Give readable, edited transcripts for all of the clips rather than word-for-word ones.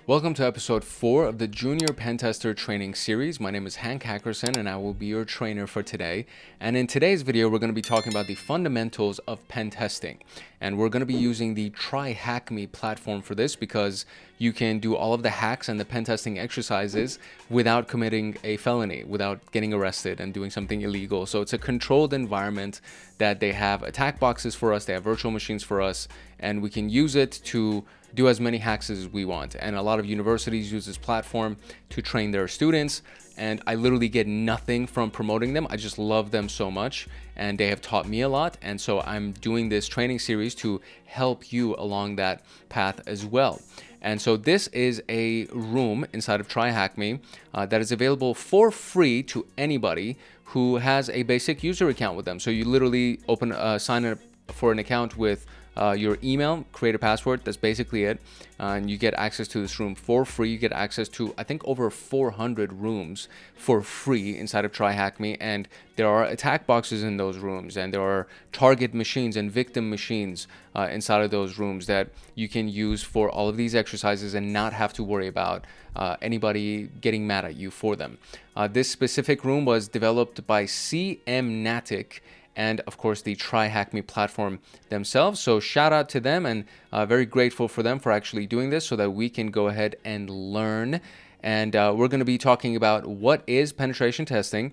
Welcome to episode 4 of the Junior Pentester training series. My name is Hank Hackerson and I will be your trainer for today. And in today's video, we're going to be talking about the fundamentals of pen testing. And we're going to be using the Try Hack Me platform for this because you can do all of the hacks and the pen testing exercises without committing a felony, without getting arrested and doing something illegal. So it's a controlled environment that they have attack boxes for us, they have virtual machines for us, and we can use it to do as many hacks as we want. And a lot of universities use this platform to train their students, and I literally get nothing from promoting them. I just love them so much, and they have taught me a lot. And so I'm doing this training series to help you along that path as well. And so this is a room inside of Try Hack Me that is available for free to anybody who has a basic user account with them. So you literally sign up for an account with your email, create a password. That's basically it. And you get access to this room for free. You get access to, I think, over 400 rooms for free inside of Try Hack Me. And there are attack boxes in those rooms, and there are target machines and victim machines inside of those rooms that you can use for all of these exercises and not have to worry about anybody getting mad at you for them. This specific room was developed by CMnatic and of course the Try Hack Me platform themselves. So shout out to them, and very grateful for them for actually doing this so that we can go ahead and learn. And we're going to be talking about what is penetration testing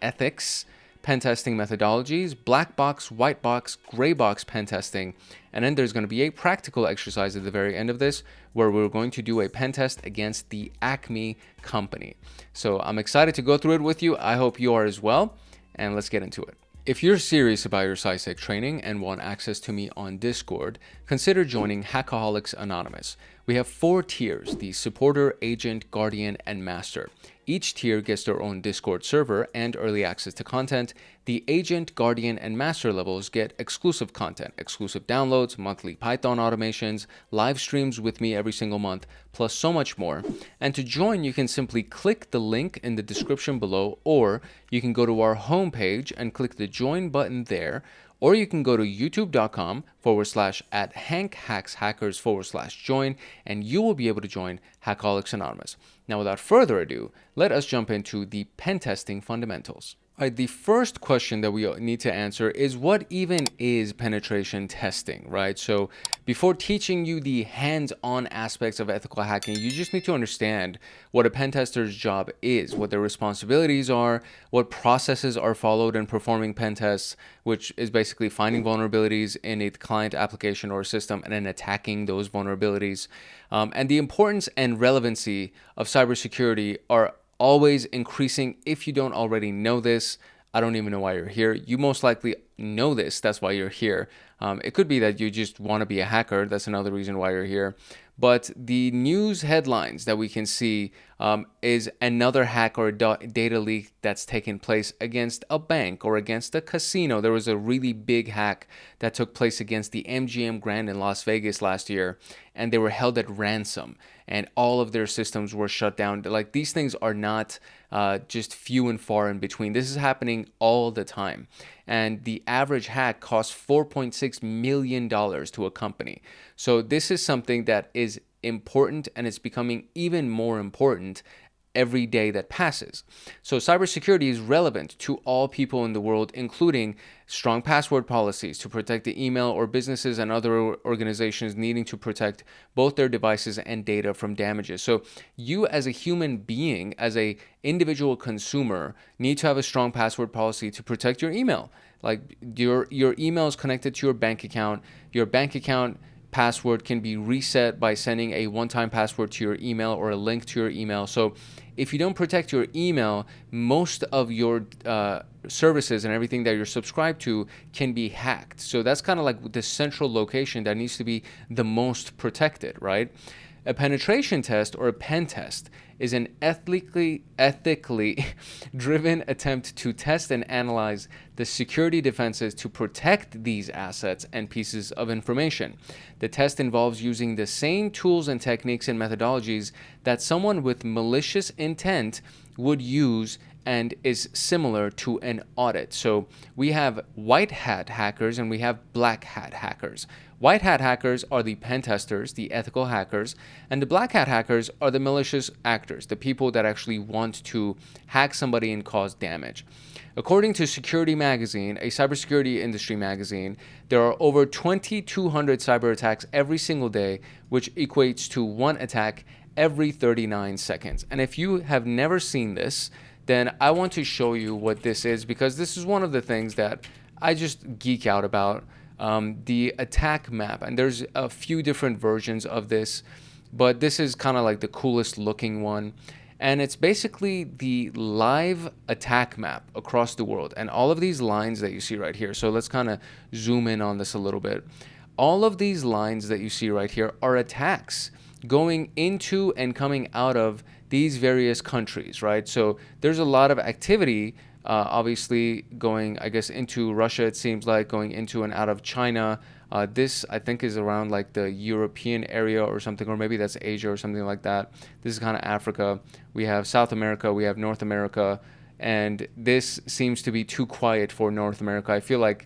ethics, pentesting methodologies, Blackbox, Whitebox, Graybox pen testing, and then there's going to be a practical exercise at the very end of this where we're going to do a pen test against the Acme company. So I'm excited to go through it with you. I hope you are as well. And let's get into it. If you're serious about your CySec training and want access to me on Discord, consider joining Hackaholics Anonymous. We have 4 tiers: the supporter, agent, guardian, and master. Each tier gets their own Discord server and early access to content. The agent, guardian, and master levels get exclusive content, exclusive downloads, monthly Python automations, live streams with me every single month, plus so much more. And to join, you can simply click the link in the description below, or you can go to our homepage and click the join button there. Or you can go to youtube.com/@HankHacksHackers/join, and you will be able to join Hackaholics Anonymous. Now, without further ado, let us jump into the pen testing fundamentals. All right, the first question that we need to answer is, what even is penetration testing, right? So before teaching you the hands-on aspects of ethical hacking, you just need to understand what a pen tester's job is, what their responsibilities are, what processes are followed in performing pen tests, which is basically finding vulnerabilities in a client application or system and then attacking those vulnerabilities. And the importance and relevancy of cybersecurity are always increasing. If you don't already know this, I don't even know why you're here. You most likely know this. That's why you're here. It could be that you just want to be a hacker. That's another reason why you're here. But the news headlines that we can see is another hack or data leak that's taken place against a bank or against a casino. There was a really big hack that took place against the MGM Grand in Las Vegas last year, and they were held at ransom, and all of their systems were shut down. Like, these things are not just few and far in between. This is happening all the time. And the average hack costs $4.6 million to a company. So this is something that is important, and it's becoming even more important every day that passes. So cybersecurity is relevant to all people in the world, including strong password policies to protect the email, or businesses and other organizations needing to protect both their devices and data from damages. So you as a human being, as a individual consumer, need to have a strong password policy to protect your email. Like, your email is connected to your bank account. Your bank account password can be reset by sending a one-time password to your email or a link to your email. So if you don't protect your email, most of your services and everything that you're subscribed to can be hacked. So that's kind of like the central location that needs to be the most protected, right? A penetration test, or a pen test, is an ethically driven attempt to test and analyze the security defenses to protect these assets and pieces of information. The test involves using the same tools and techniques and methodologies that someone with malicious intent would use and is similar to an audit. So we have white hat hackers and we have black hat hackers. White hat hackers are the pen testers, the ethical hackers, and the black hat hackers are the malicious actors, the people that actually want to hack somebody and cause damage. According to Security Magazine, a cybersecurity industry magazine, there are over 2,200 cyber attacks every single day, which equates to one attack every 39 seconds. And if you have never seen this, then I want to show you what this is, because this is one of the things that I just geek out about, the attack map. And there's a few different versions of this, but this is kind of like the coolest looking one. And it's basically the live attack map across the world. And all of these lines that you see right here, so let's kind of zoom in on this a little bit. All of these lines that you see right here are attacks going into and coming out of these various countries, right? So there's a lot of activity, obviously going, I guess, into Russia, it seems like, going into and out of China. This, I think, is around like the European area or something, or maybe that's Asia or something like that. This is kind of Africa. We have South America, we have North America, and this seems to be too quiet for North America. I feel like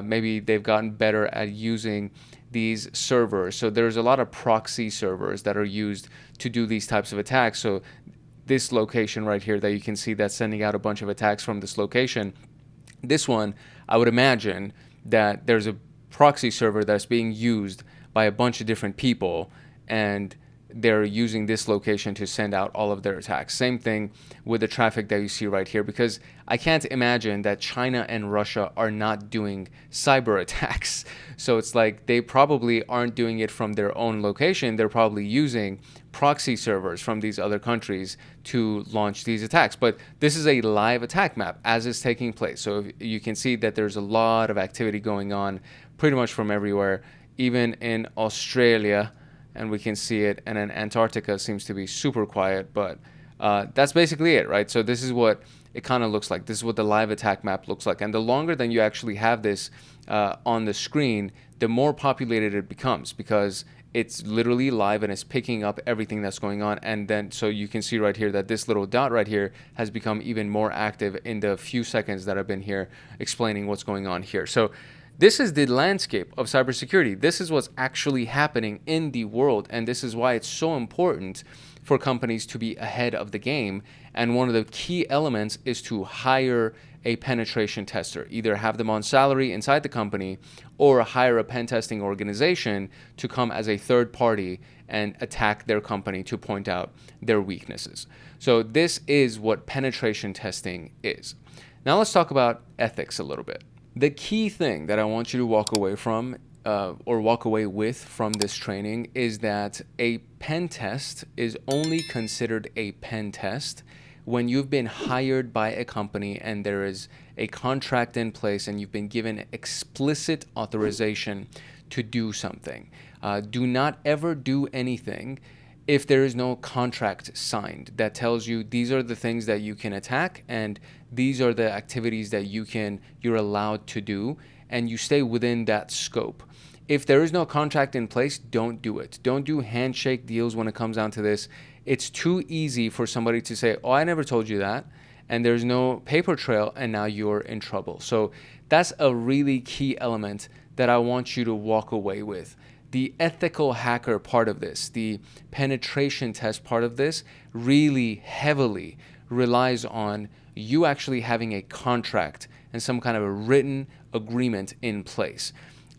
maybe they've gotten better at using these servers. So there's a lot of proxy servers that are used to do these types of attacks. So this location right here that you can see that's sending out a bunch of attacks from this location, this one, I would imagine that there's a proxy server that's being used by a bunch of different people, and they're using this location to send out all of their attacks. Same thing with the traffic that you see right here, because I can't imagine that China and Russia are not doing cyber attacks. So it's like they probably aren't doing it from their own location. They're probably using proxy servers from these other countries to launch these attacks. But this is a live attack map as it's taking place. So you can see that there's a lot of activity going on pretty much from everywhere, even in Australia, and we can see it. And then Antarctica seems to be super quiet, but that's basically it, right? So this is what it kind of looks like. This is what the live attack map looks like. And the longer than you actually have this on the screen, the more populated it becomes, because it's literally live and it's picking up everything that's going on. And then so you can see right here that this little dot right here has become even more active in the few seconds that I've been here explaining what's going on here. So this is the landscape of cybersecurity. This is what's actually happening in the world, and this is why it's so important for companies to be ahead of the game. And one of the key elements is to hire a penetration tester, either have them on salary inside the company or hire a pen testing organization to come as a third party and attack their company to point out their weaknesses. So this is what penetration testing is. Now let's talk about ethics a little bit. The key thing that I want you to walk away from or walk away with from this training is that a pen test is only considered a pen test when you've been hired by a company and there is a contract in place and you've been given explicit authorization to do something. Do not ever do anything if there is no contract signed that tells you these are the things that you can attack and these are the activities that you're allowed to do, and you stay within that scope. If there is no contract in place, don't do it. Don't do handshake deals when it comes down to this. It's too easy for somebody to say, oh, I never told you that, and there's no paper trail, and now you're in trouble. So that's a really key element that I want you to walk away with. The ethical hacker part of this, the penetration test part of this, really heavily relies on you actually having a contract and some kind of a written agreement in place.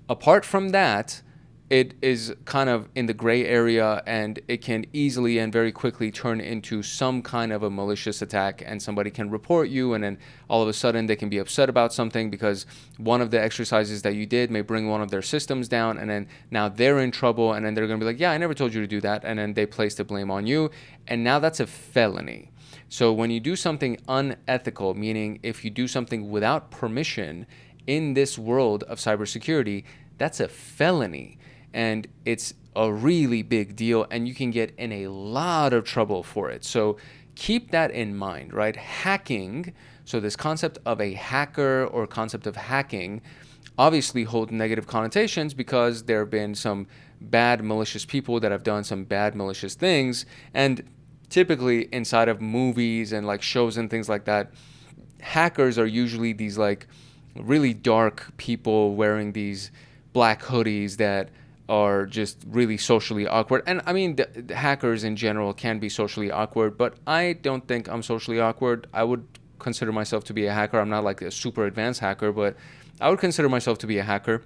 Apart from that, it is kind of in the gray area, and it can easily and very quickly turn into some kind of a malicious attack, and somebody can report you, and then all of a sudden they can be upset about something because one of the exercises that you did may bring one of their systems down, and then now they're in trouble, and then they're going to be like, yeah, I never told you to do that, and then they place the blame on you, and now that's a felony. So when you do something unethical, meaning if you do something without permission in this world of cybersecurity, that's a felony. And it's a really big deal, and you can get in a lot of trouble for it. So keep that in mind, right? Hacking, so this concept of a hacker or concept of hacking obviously hold negative connotations because there have been some bad malicious people that have done some bad malicious things, and typically inside of movies and like shows and things like that, hackers are usually these like really dark people wearing these black hoodies that are just really socially awkward. And I mean, the hackers in general can be socially awkward, but I don't think I'm socially awkward. I would consider myself to be a hacker. I'm not like a super advanced hacker, but I would consider myself to be a hacker.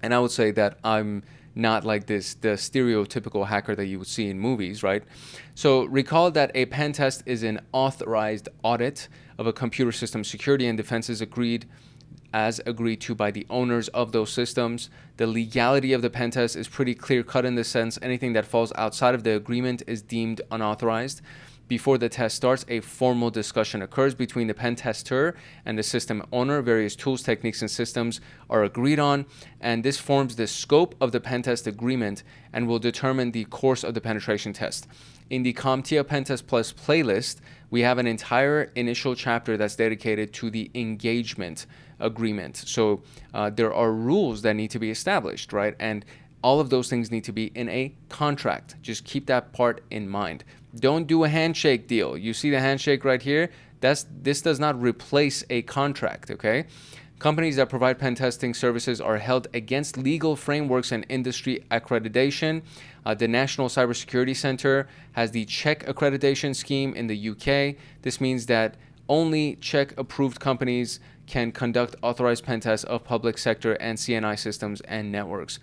And I would say that I'm not like the stereotypical hacker that you would see in movies, right? So recall that a pen test is an authorized audit of a computer system security and defenses agreed to by the owners of those systems. The legality of the pen test is pretty clear-cut in the sense anything that falls outside of the agreement is deemed unauthorized. Before the test starts, a formal discussion occurs between the pen tester and the system owner. Various tools, techniques, and systems are agreed on, and this forms the scope of the pen test agreement and will determine the course of the penetration test. In the CompTIA Pentest Plus playlist, we have an entire initial chapter that's dedicated to the engagement agreement. So there are rules that need to be established, right? And all of those things need to be in a contract. Just keep that part in mind. Don't do a handshake deal. You see the handshake right here? This does not replace a contract, okay? Companies that provide pen testing services are held against legal frameworks and industry accreditation. The National Cybersecurity Center has the Czech accreditation scheme in the UK. This means that only Czech-approved companies can conduct authorized pen tests of public sector and CNI systems and networks.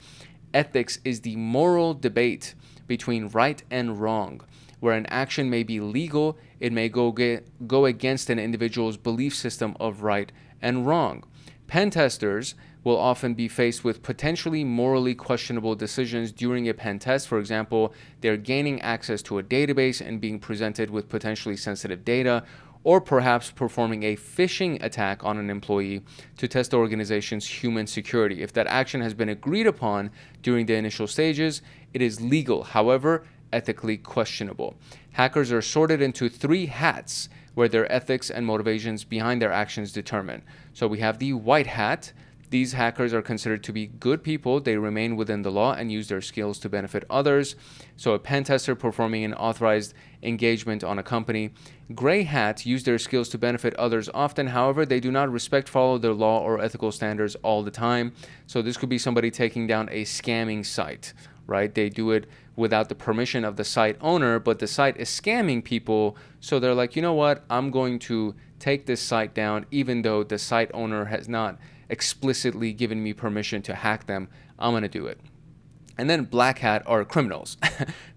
Ethics is the moral debate between right and wrong. Where an action may be legal, it may go against an individual's belief system of right and wrong. Pen testers will often be faced with potentially morally questionable decisions during a pen test. For example, they're gaining access to a database and being presented with potentially sensitive data, or perhaps performing a phishing attack on an employee to test the organization's human security. If that action has been agreed upon during the initial stages, it is legal. However, ethically questionable. Hackers are sorted into three hats where their ethics and motivations behind their actions determine. So we have the white hat. These hackers are considered to be good people. They remain within the law and use their skills to benefit others. So a pen tester performing an authorized engagement on a company. Gray hats use their skills to benefit others often. However, they do not follow their law or ethical standards all the time. So this could be somebody taking down a scamming site, right? They do it without the permission of the site owner, but the site is scamming people. So they're like, you know what? I'm going to take this site down, even though the site owner has not explicitly given me permission to hack them. I'm going to do it. And then black hat are criminals.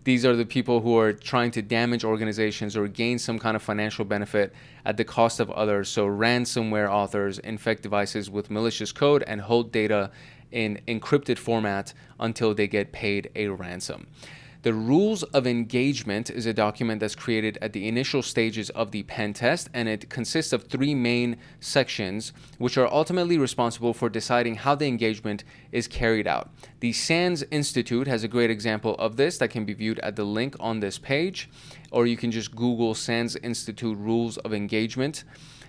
These are the people who are trying to damage organizations or gain some kind of financial benefit at the cost of others. So ransomware authors infect devices with malicious code and hold data in encrypted format until they get paid a ransom. The rules of engagement is a document that's created at the initial stages of the pen test, and it consists of three main sections, which are ultimately responsible for deciding how the engagement is carried out. The SANS Institute has a great example of this that can be viewed at the link on this page, or you can just Google SANS Institute Rules of Engagement.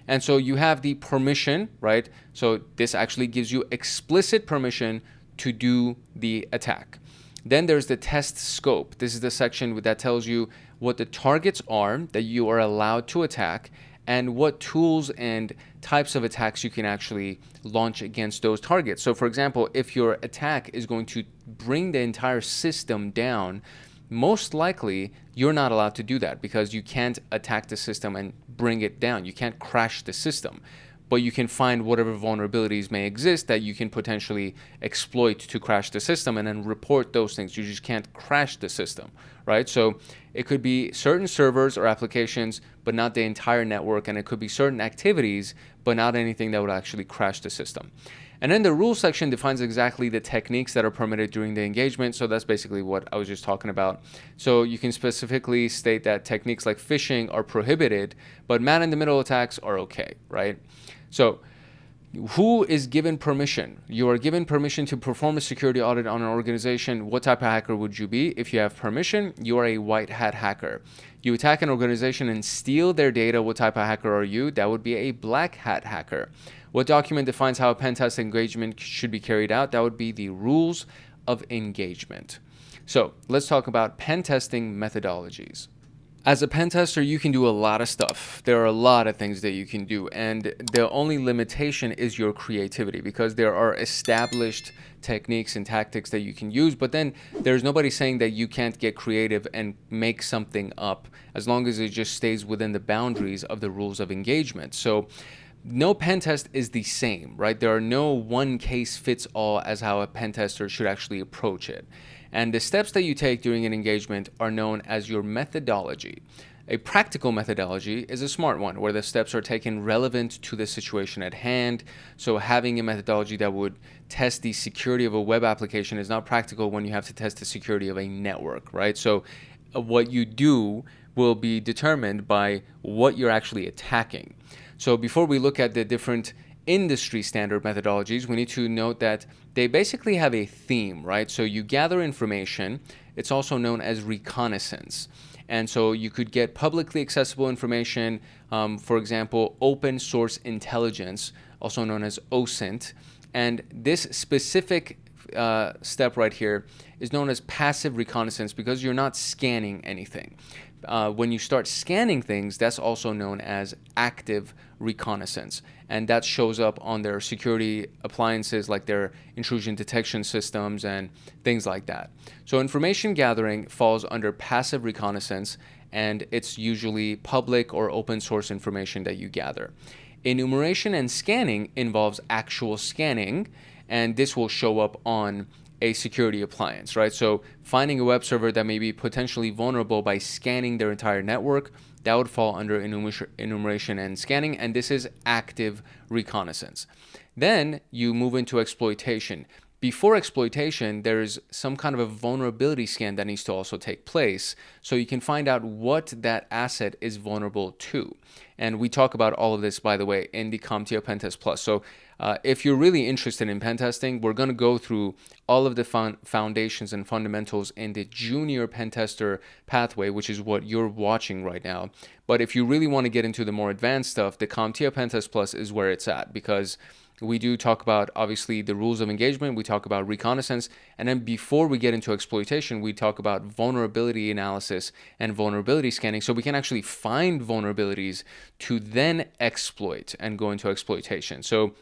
And so you have the permission, right? So this actually gives you explicit permission to do the attack. Then there's the test scope. This is the section that tells you what the targets are that you are allowed to attack and what tools and types of attacks you can actually launch against those targets. So for example, if your attack is going to bring the entire system down, most likely you're not allowed to do that because you can't attack the system and bring it down. You can't crash the system. But you can find whatever vulnerabilities may exist that you can potentially exploit to crash the system and then report those things. You just can't crash the system, right? So it could be certain servers or applications, but not the entire network. And it could be certain activities, but not anything that would actually crash the system. And then the rules section defines exactly the techniques that are permitted during the engagement. So that's basically what I was just talking about. So you can specifically state that techniques like phishing are prohibited, but man-in-the-middle attacks are okay, right? So who is given permission? You are given permission to perform a security audit on an organization. What type of hacker would you be? If you have permission, you are a white hat hacker. You attack an organization and steal their data. What type of hacker are you? That would be a black hat hacker. What document defines how a pen test engagement should be carried out? That would be the rules of engagement. So let's talk about pen testing methodologies. As a pen tester, you can do a lot of stuff. There are a lot of things that you can do, and the only limitation is your creativity, because there are established techniques and tactics that you can use, but then there's nobody saying that you can't get creative and make something up, as long as it just stays within the boundaries of the rules of engagement. So no pen test is the same, right? There are no one case fits all as how a pen tester should actually approach it. And the steps that you take during an engagement are known as your methodology. A practical methodology is a smart one, where the steps are taken relevant to the situation at hand. So having a methodology that would test the security of a web application is not practical when you have to test the security of a network, right? So what you do will be determined by what you're actually attacking. So before we look at the different industry standard methodologies, we need to note that they basically have a theme, right? So you gather information. It's also known as reconnaissance. And so you could get publicly accessible information, for example, open source intelligence, also known as OSINT. And this specific step right here is known as passive reconnaissance, because you're not scanning anything. When you start scanning things, that's also known as active reconnaissance, and that shows up on their security appliances, like their intrusion detection systems and things like that. So information gathering falls under passive reconnaissance, and it's usually public or open source information that you gather. Enumeration and scanning involves actual scanning, and this will show up on a security appliance, right? So finding a web server that may be potentially vulnerable by scanning their entire network, that would fall under enumeration and scanning, and this is active reconnaissance. Then you move into exploitation. Before exploitation, there is some kind of a vulnerability scan that needs to also take place, so you can find out what that asset is vulnerable to. And we talk about all of this, by the way, in the CompTIA Pentest Plus. So if you're really interested in pen testing, we're going to go through all of the foundations and fundamentals in the junior pen tester pathway, which is what you're watching right now. But if you really want to get into the more advanced stuff, the CompTIA Pentest Plus is where it's at, because we do talk about, obviously, the rules of engagement. We talk about reconnaissance. And then before we get into exploitation, we talk about vulnerability analysis and vulnerability scanning. So we can actually find vulnerabilities to then exploit and go into exploitation. So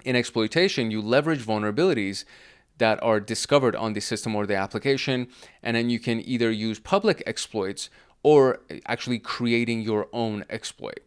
in exploitation, you leverage vulnerabilities that are discovered on the system or the application. And then you can either use public exploits or actually creating your own exploit.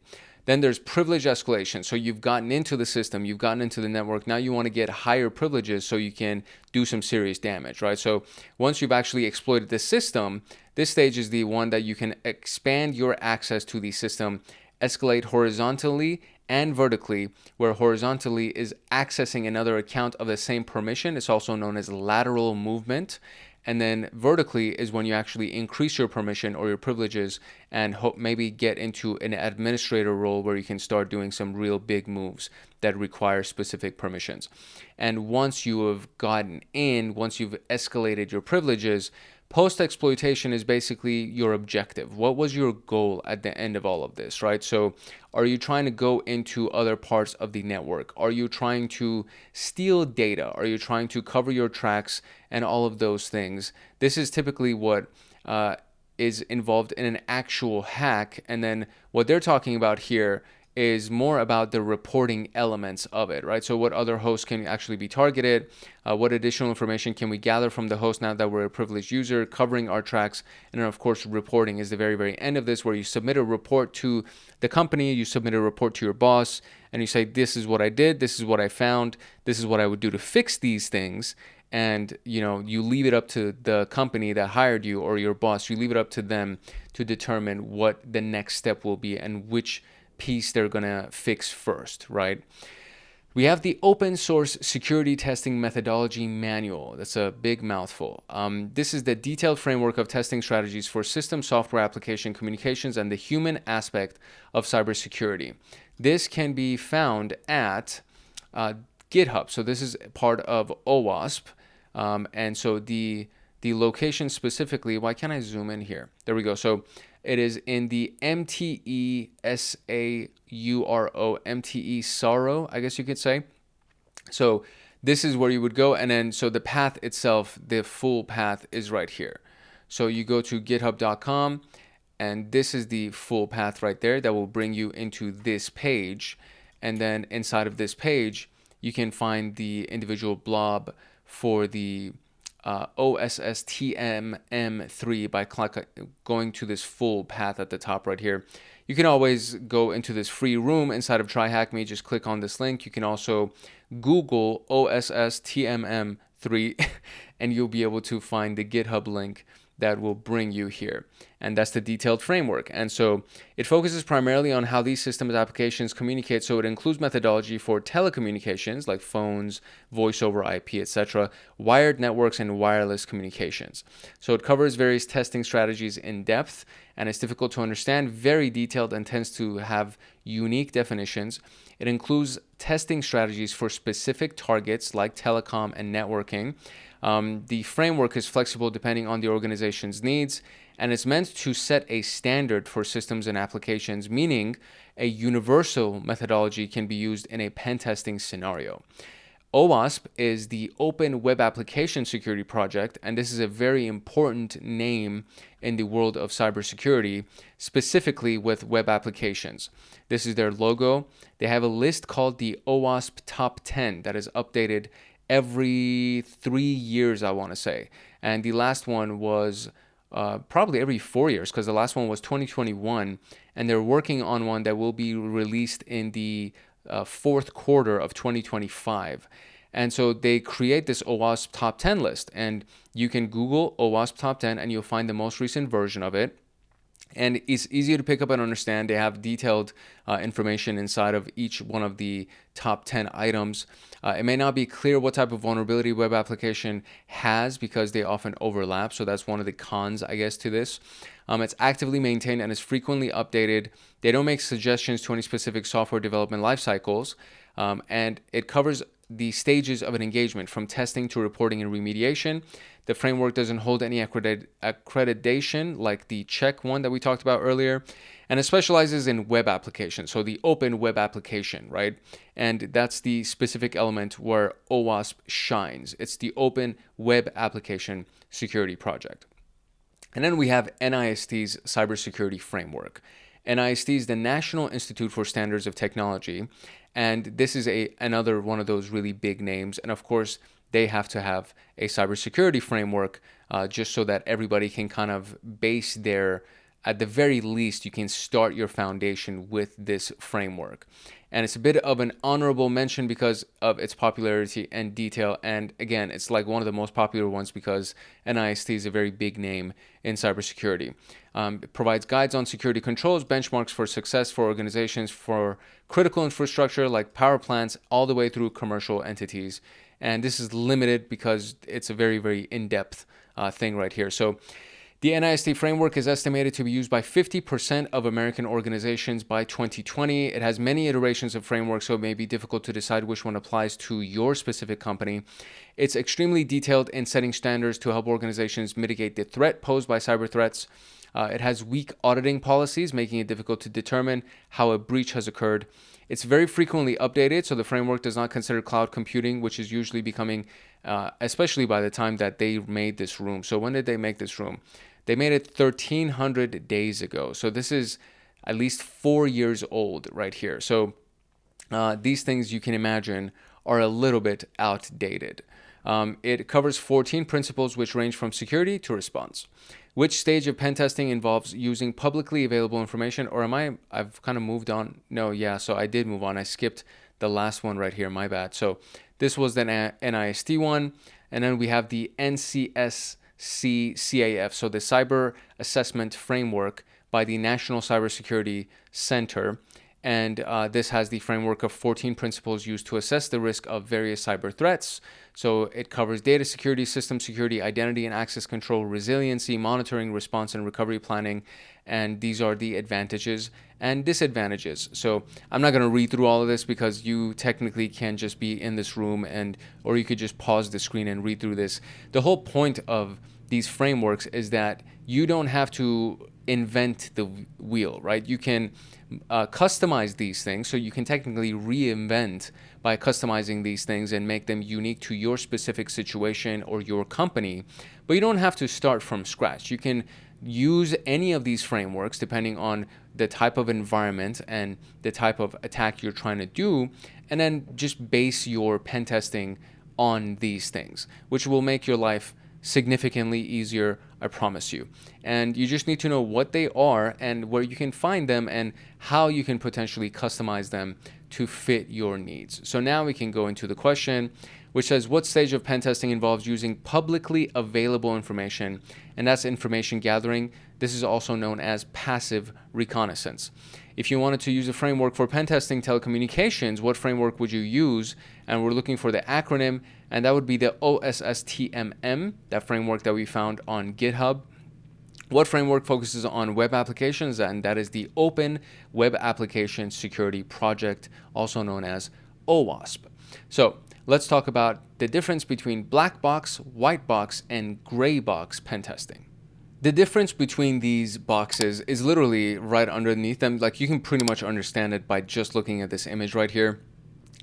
Then there's privilege escalation. So you've gotten into the system, you've gotten into the network. Now you want to get higher privileges so you can do some serious damage, right? So once you've actually exploited the system, this stage is the one that you can expand your access to the system, escalate horizontally and vertically, where horizontally is accessing another account of the same permission. It's also known as lateral movement. And then vertically is when you actually increase your permission or your privileges and maybe get into an administrator role where you can start doing some real big moves that require specific permissions. And once you have gotten in, once you've escalated your privileges, post-exploitation is basically your objective. What was your goal at the end of all of this, right? So are you trying to go into other parts of the network? Are you trying to steal data? Are you trying to cover your tracks and all of those things? This is typically what is involved in an actual hack. And then what they're talking about here is more about the reporting elements of it, right? So what other hosts can actually be targeted? What additional information can we gather from the host now that we're a privileged user, covering our tracks? And then, of course, reporting is the very, very end of this, where you submit a report to the company, you submit a report to your boss, and you say, this is what I did, this is what I found, this is what I would do to fix these things. And, you leave it up to the company that hired you or your boss. You leave it up to them to determine what the next step will be and which piece they're going to fix first, right? We have the Open Source Security Testing Methodology Manual. That's a big mouthful. This is the detailed framework of testing strategies for system, software, application, communications, and the human aspect of cybersecurity. This can be found at GitHub. So this is part of OWASP. And so the location specifically, why can't I zoom in here? There we go. So it is in the MTE SAURO, I guess you could say. So this is where you would go. And then, so the path itself, the full path is right here. So you go to github.com And this is the full path right there that will bring you into this page. And then inside of this page, you can find the individual blob for the OSSTM3 by going to this full path at the top right here. You can always go into this free room inside of TryHackMe. Just click on this link. You can also Google OSSTM3 and you'll be able to find the GitHub link that will bring you here. And that's the detailed framework. And so it focuses primarily on how these systems applications communicate. So it includes methodology for telecommunications like phones, voice over IP, etc., wired networks, and wireless communications. So it covers various testing strategies in depth, and it's difficult to understand, very detailed, and tends to have unique definitions. It includes testing strategies for specific targets like telecom and networking. The framework is flexible depending on the organization's needs, and it's meant to set a standard for systems and applications, meaning a universal methodology can be used in a pen testing scenario. OWASP is the Open Web Application Security Project, and this is a very important name in the world of cybersecurity, specifically with web applications. This is their logo. They have a list called the OWASP Top 10 that is updated every 3 years, I want to say. And the last one was probably every 4 years, because the last one was 2021, and they're working on one that will be released in the fourth quarter of 2025. And so they create this OWASP Top 10 list, and you can Google OWASP Top 10 and you'll find the most recent version of it. And it's easier to pick up and understand. They have detailed information inside of each one of the top 10 items. It may not be clear what type of vulnerability web application has because they often overlap. So that's one of the cons, I guess, to this. It's actively maintained and is frequently updated. They don't make suggestions to any specific software development life cycles. And it covers the stages of an engagement from testing to reporting and remediation. The framework doesn't hold any accreditation like the Czech one that we talked about earlier, and it specializes in web applications, so the open web application, right? And that's the specific element where OWASP shines. It's the Open Web Application Security Project. And then we have NIST's Cybersecurity Framework. NIST is the National Institute for Standards of Technology, and this is another one of those really big names. And of course, they have to have a cybersecurity framework just so that everybody can kind of base their, at the very least, you can start your foundation with this framework. And it's a bit of an honorable mention because of its popularity and detail. And again, it's like one of the most popular ones because NIST is a very big name in cybersecurity. It provides guides on security controls, benchmarks for success for organizations for critical infrastructure like power plants, all the way through commercial entities. And this is limited because it's a very, very in-depth thing right here. So the NIST framework is estimated to be used by 50% of American organizations by 2020. It has many iterations of frameworks, so it may be difficult to decide which one applies to your specific company. It's extremely detailed in setting standards to help organizations mitigate the threat posed by cyber threats. It has weak auditing policies, making it difficult to determine how a breach has occurred. It's very frequently updated, so the framework does not consider cloud computing, which is usually becoming, especially by the time that they made this room. So when did they make this room? They made it 1,300 days ago. So this is at least 4 years old right here. So these things, you can imagine, are a little bit outdated. It covers 14 principles which range from security to response. Which stage of pen testing involves using publicly available information? Or I've kind of moved on. No, yeah, so I did move on. I skipped the last one right here, my bad. So this was the NIST one. And then we have the NCSC-CAF, so the Cyber Assessment Framework by the National Cybersecurity Center. And this has the framework of 14 principles used to assess the risk of various cyber threats. So it covers data security, system security, identity and access control, resiliency, monitoring, response, and recovery planning. And these are the advantages and disadvantages. So I'm not going to read through all of this because you technically can just be in this room or you could just pause the screen and read through this. The whole point of these frameworks is that you don't have to invent the wheel, right? You can customize these things, so you can technically reinvent by customizing these things and make them unique to your specific situation or your company, but you don't have to start from scratch. You can use any of these frameworks depending on the type of environment and the type of attack you're trying to do, and then just base your pen testing on these things, which will make your life significantly easier, I promise you. And you just need to know what they are and where you can find them and how you can potentially customize them to fit your needs. So now we can go into the question, which says, what stage of pen testing involves using publicly available information? And that's information gathering. This is also known as passive reconnaissance. If you wanted to use a framework for pen testing telecommunications, what framework would you use? And we're looking for the acronym, and that would be the OSSTM, that framework that we found on GitHub. What framework focuses on web applications? And that is the Open Web Application Security Project, also known as OWASP. So let's talk about the difference between Blackbox, Whitebox, and Graybox pen testing. The difference between these boxes is literally right underneath them. Like, you can pretty much understand it by just looking at this image right here.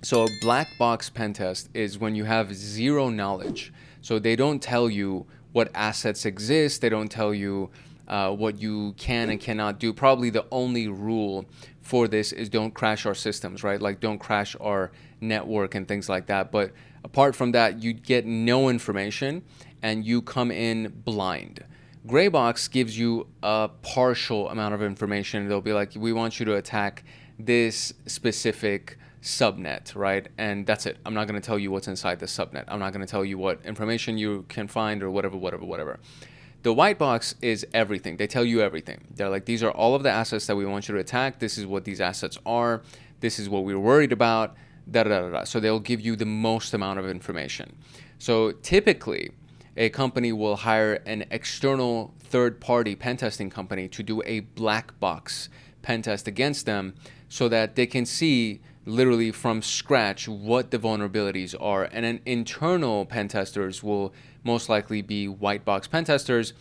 So a black box pen test is when you have zero knowledge. So they don't tell you what assets exist. They don't tell you what you can and cannot do. Probably the only rule for this is don't crash our systems, right? Like, don't crash our network and things like that. But apart from that, you get no information and you come in blind. Graybox gives you a partial amount of information. They'll be like, we want you to attack this specific subnet, right? And that's it. I'm not going to tell you what's inside the subnet. I'm not going to tell you what information you can find or whatever. The white box is everything. They tell you everything. They're like, these are all of the assets that we want you to attack. This is what these assets are. This is what we're worried about. So they'll give you the most amount of information. So typically, a company will hire an external third-party pen testing company to do a black box pen test against them so that they can see literally from scratch what the vulnerabilities are. And then internal pen testers will most likely be white box pen testers.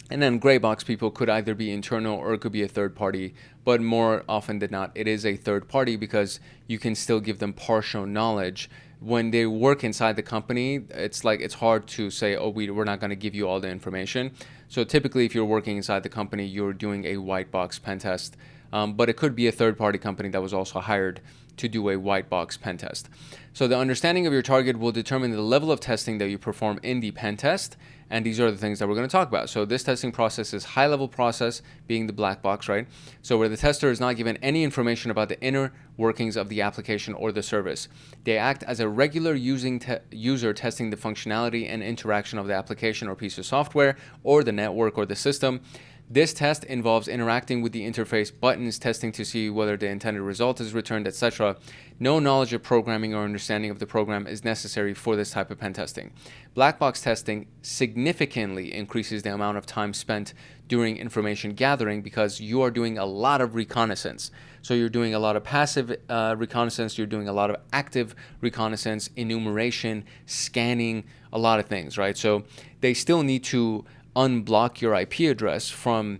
And then gray box people could either be internal or it could be a third party. But more often than not, it is a third party because you can still give them partial knowledge. When they work inside the company, it's hard to say, oh, we're not going to give you all the information. So typically, if you're working inside the company, you're doing a white box pen test. But it could be a third-party company that was also hired to do a white box pen test. So the understanding of your target will determine the level of testing that you perform in the pen test. And these are the things that we're going to talk about. So this testing process is high-level process, being the black box, right? So where the tester is not given any information about the inner workings of the application or the service. They act as a regular user testing the functionality and interaction of the application or piece of software or the network or the system. This test involves interacting with the interface buttons, testing to see whether the intended result is returned, etc. No knowledge of programming or understanding of the program is necessary for this type of pen testing. Black box testing significantly increases the amount of time spent during information gathering because you are doing a lot of reconnaissance. So you're doing a lot of passive reconnaissance, you're doing a lot of active reconnaissance, enumeration, scanning, a lot of things, right? So they still need to unblock your IP address from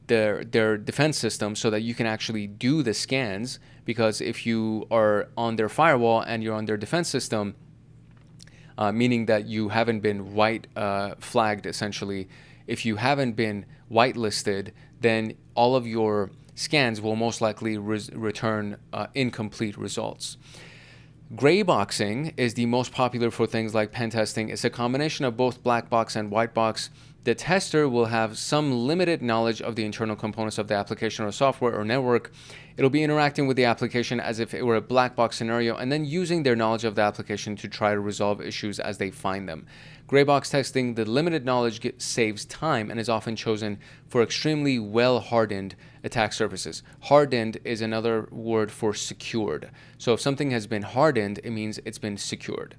their defense system so that you can actually do the scans, because if you are on their firewall and you're on their defense system, meaning that you haven't been white flagged, essentially, if you haven't been whitelisted, then all of your scans will most likely return incomplete results. Gray boxing is the most popular for things like pen testing. It's a combination of both black box and white box. The tester will have some limited knowledge of the internal components of the application or software or network. It'll be interacting with the application as if it were a black box scenario and then using their knowledge of the application to try to resolve issues as they find them. Gray box testing, the limited knowledge saves time and is often chosen for extremely well-hardened attack surfaces. Hardened is another word for secured. So if something has been hardened, it means it's been secured.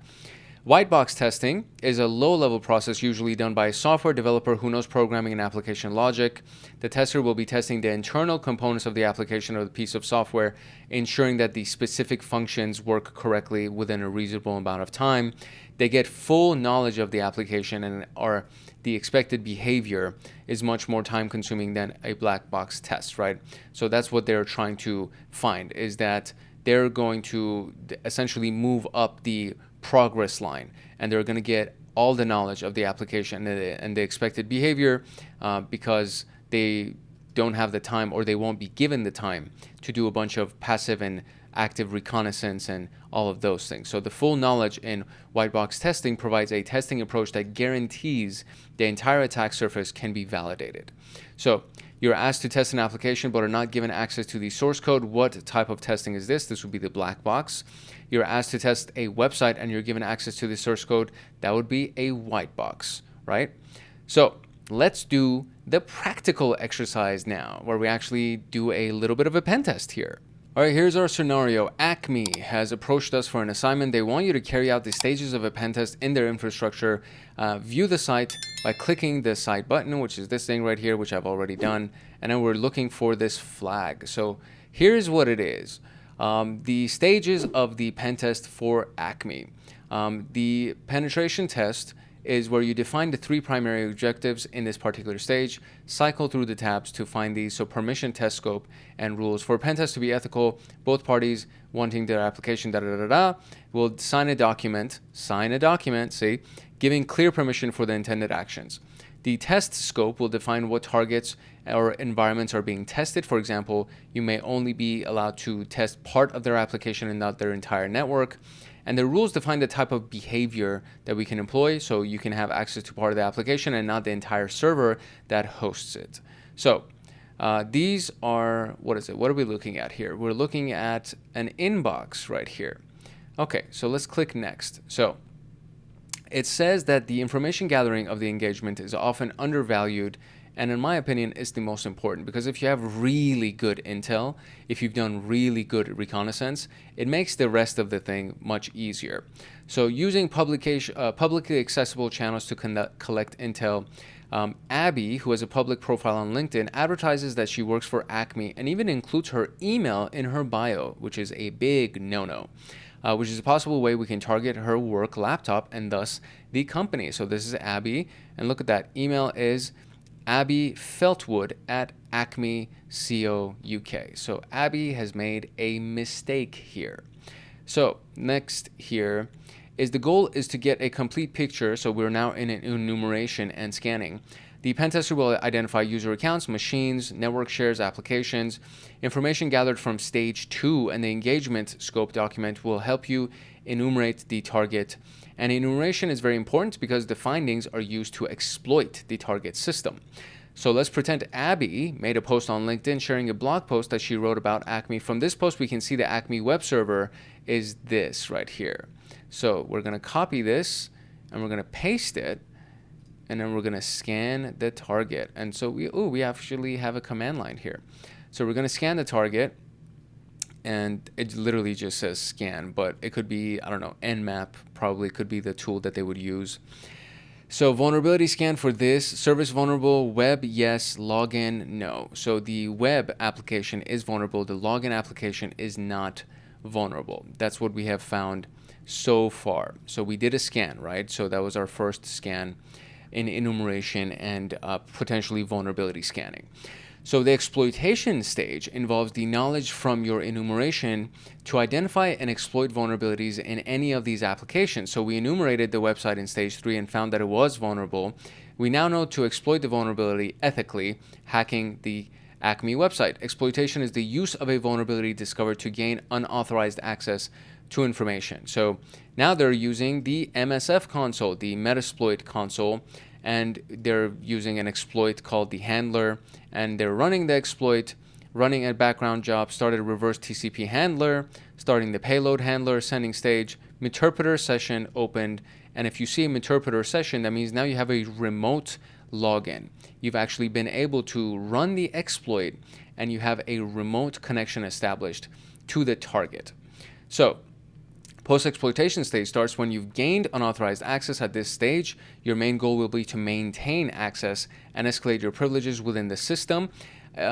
White box testing is a low-level process usually done by a software developer who knows programming and application logic. The tester will be testing the internal components of the application or the piece of software, ensuring that the specific functions work correctly within a reasonable amount of time. They get full knowledge of the application, and the expected behavior is much more time-consuming than a black box test, right? So that's what they're trying to find, is that they're going to essentially move up the progress line, and they're going to get all the knowledge of the application and the expected behavior because they don't have the time, or they won't be given the time to do a bunch of passive and active reconnaissance and all of those things. So the full knowledge in Whitebox testing provides a testing approach that guarantees the entire attack surface can be validated. So you're asked to test an application but are not given access to the source code. What type of testing is this? This would be the black box. You're asked to test a website and you're given access to the source code. That would be a white box, right? So let's do the practical exercise now, where we actually do a little bit of a pen test here. All right, here's our scenario. Acme has approached us for an assignment. They want you to carry out the stages of a pen test in their infrastructure. View the site by clicking the site button, which is this thing right here, which I've already done. And then we're looking for this flag. So here's what it is. The stages of the pen test for Acme. The penetration test is where you define the 3 primary objectives in this particular stage, cycle through the tabs to find these. So permission, test scope, and rules. For a pen test to be ethical, both parties wanting their application will sign a document, see, giving clear permission for the intended actions. The test scope will define what targets or environments are being tested. For example, you may only be allowed to test part of their application and not their entire network. And the rules define the type of behavior that we can employ, so you can have access to part of the application and not the entire server that hosts it. So these are, what are we looking at here? We're looking at an inbox right here. Okay, so let's click next. So it says that the information gathering of the engagement is often undervalued, and in my opinion, it's the most important, because if you have really good intel, if you've done really good reconnaissance, it makes the rest of the thing much easier. So using publicly accessible channels to collect intel, Abby, who has a public profile on LinkedIn, advertises that she works for Acme and even includes her email in her bio, which is a big no-no. Which is a possible way we can target her work laptop and thus the company. So this is Abby, and look at that. Email is Abby Feltwood at Acme Co UK. So Abby has made a mistake here. So next here is the goal is to get a complete picture. So we're now in an enumeration and scanning. The pentester will identify user accounts, machines, network shares, applications. Information gathered from stage 2 and the engagement scope document will help you enumerate the target. And enumeration is very important because the findings are used to exploit the target system. So let's pretend Abby made a post on LinkedIn sharing a blog post that she wrote about Acme. From this post, we can see the Acme web server is this right here. So we're going to copy this and we're going to paste it. And then we're going to scan the target. And so we actually have a command line here. So we're going to scan the target. And it literally just says scan. But it could be, I don't know, Nmap probably could be the tool that they would use. So vulnerability scan for this. Service vulnerable. Web, yes. Login, no. So the web application is vulnerable. The login application is not vulnerable. That's what we have found so far. So we did a scan, right? So that was our first scan in enumeration and potentially vulnerability scanning. So the exploitation stage involves the knowledge from your enumeration to identify and exploit vulnerabilities in any of these applications. So we enumerated the website in stage 3 and found that it was vulnerable. We now know to exploit the vulnerability ethically, hacking the Acme website. Exploitation is the use of a vulnerability discovered to gain unauthorized access to information. So now they're using the MSF console, the Metasploit console, and they're using an exploit called the handler, and they're running the exploit, running a background job, started a reverse TCP handler, starting the payload handler, sending stage, Meterpreter session opened, and if you see a Meterpreter session, that means now you have a remote login. You've actually been able to run the exploit, and you have a remote connection established to the target. So post-exploitation stage starts when you've gained unauthorized access. At this stage, your main goal will be to maintain access and escalate your privileges within the system.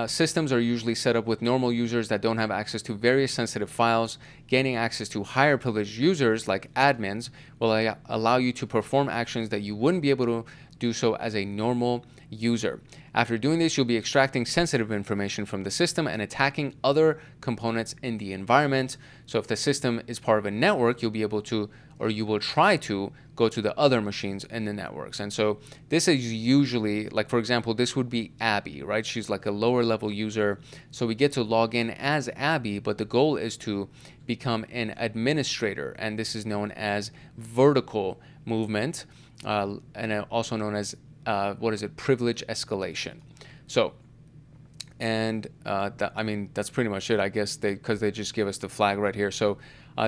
Systems are usually set up with normal users that don't have access to various sensitive files. Gaining access to higher privileged users like admins will allow you to perform actions that you wouldn't be able to do so as a normal user. After doing this, you'll be extracting sensitive information from the system and attacking other components in the environment. So if the system is part of a network, you'll be able to, or you will try to, go to the other machines in the networks. And so this is usually, like for example, this would be Abby, right? She's like a lower level user. So we get to log in as Abby, but the goal is to become an administrator. And this is known as vertical movement, and also known as privilege escalation. So, and that's pretty much it, I guess, because they just give us the flag right here. So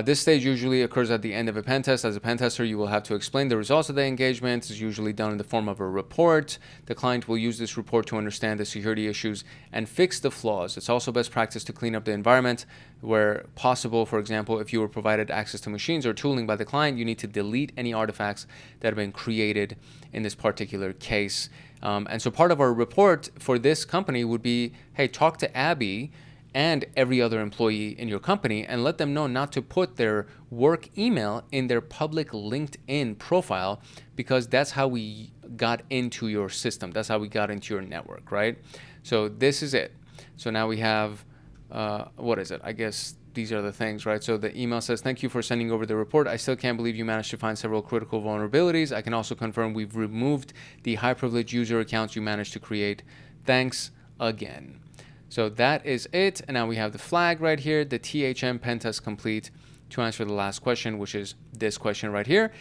this stage usually occurs at the end of a pen test. As a pen tester, you will have to explain the results of the engagement. It's usually done in the form of a report. The client will use this report to understand the security issues and fix the flaws. It's also best practice to clean up the environment where possible. For example, if you were provided access to machines or tooling by the client, you need to delete any artifacts that have been created in this particular case. And so part of our report for this company would be, hey, talk to Abby and every other employee in your company and let them know not to put their work email in their public LinkedIn profile, because that's how we got into your system. That's how we got into your network, right? So this is it. So now we have, I guess these are the things, right? So the email says, thank you for sending over the report. I still can't believe you managed to find several critical vulnerabilities. I can also confirm we've removed the high privilege user accounts you managed to create. Thanks again. So that is it. And now we have the flag right here, the THM pen test complete, to answer the last question, which is this question right here.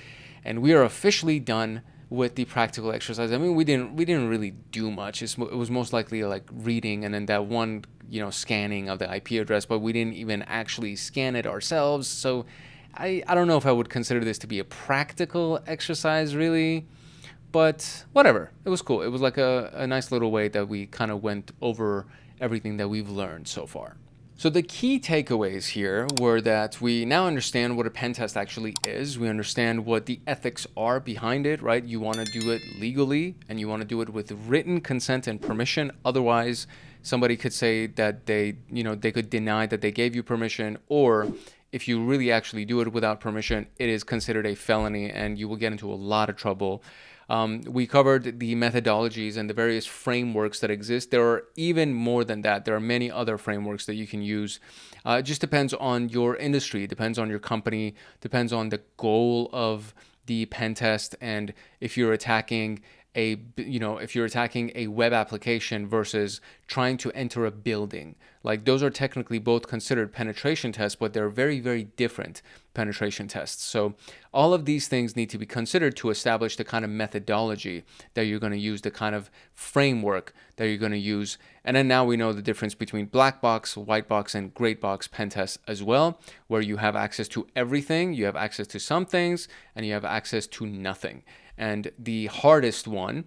And we are officially done with the practical exercise. I mean, we didn't really do much. It was most likely like reading and then that one, scanning of the IP address, but we didn't even actually scan it ourselves. So I don't know if I would consider this to be a practical exercise really, but whatever. It was cool. It was like a nice little way that we kind of went over everything that we've learned so far. So the key takeaways here were that we now understand what a pen test actually is. We understand what the ethics are behind it, right? You want to do it legally and you want to do it with written consent and permission. Otherwise, somebody could say that they could deny that they gave you permission, or if you really actually do it without permission, it is considered a felony and you will get into a lot of trouble. We covered the methodologies and the various frameworks that exist. There are even more than that. There are many other frameworks that you can use. It just depends on your industry, depends on your company, depends on the goal of the pen test, and if you're attacking a web application versus trying to enter a building. Like, those are technically both considered penetration tests, but they're very, very different penetration tests. So all of these things need to be considered to establish the kind of methodology that you're going to use, the kind of framework that you're going to use. And then now we know the difference between Blackbox, Whitebox, and Greatbox pen tests as well, where you have access to everything, you have access to some things, and you have access to nothing. And the hardest one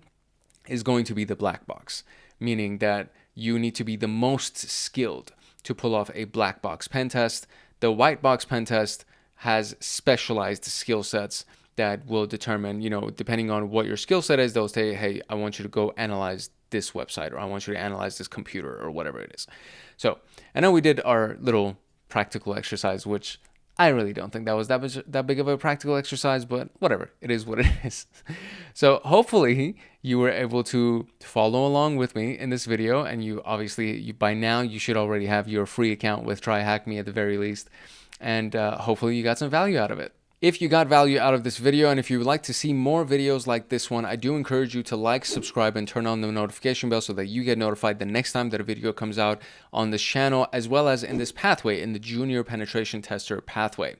is going to be the black box, meaning that you need to be the most skilled to pull off a black box pen test. The white box pen test has specialized skill sets that will determine, depending on what your skill set is, they'll say, hey, I want you to go analyze this website, or I want you to analyze this computer, or whatever it is. So I know we did our little practical exercise, which I really don't think that was that big of a practical exercise, but whatever. It is what it is. So hopefully you were able to follow along with me in this video, and you obviously, by now, you should already have your free account with TryHackMe at the very least, and hopefully you got some value out of it. If you got value out of this video, and if you would like to see more videos like this one, I do encourage you to like, subscribe, and turn on the notification bell so that you get notified the next time that a video comes out on this channel, as well as in this pathway, in the Junior Penetration Tester pathway.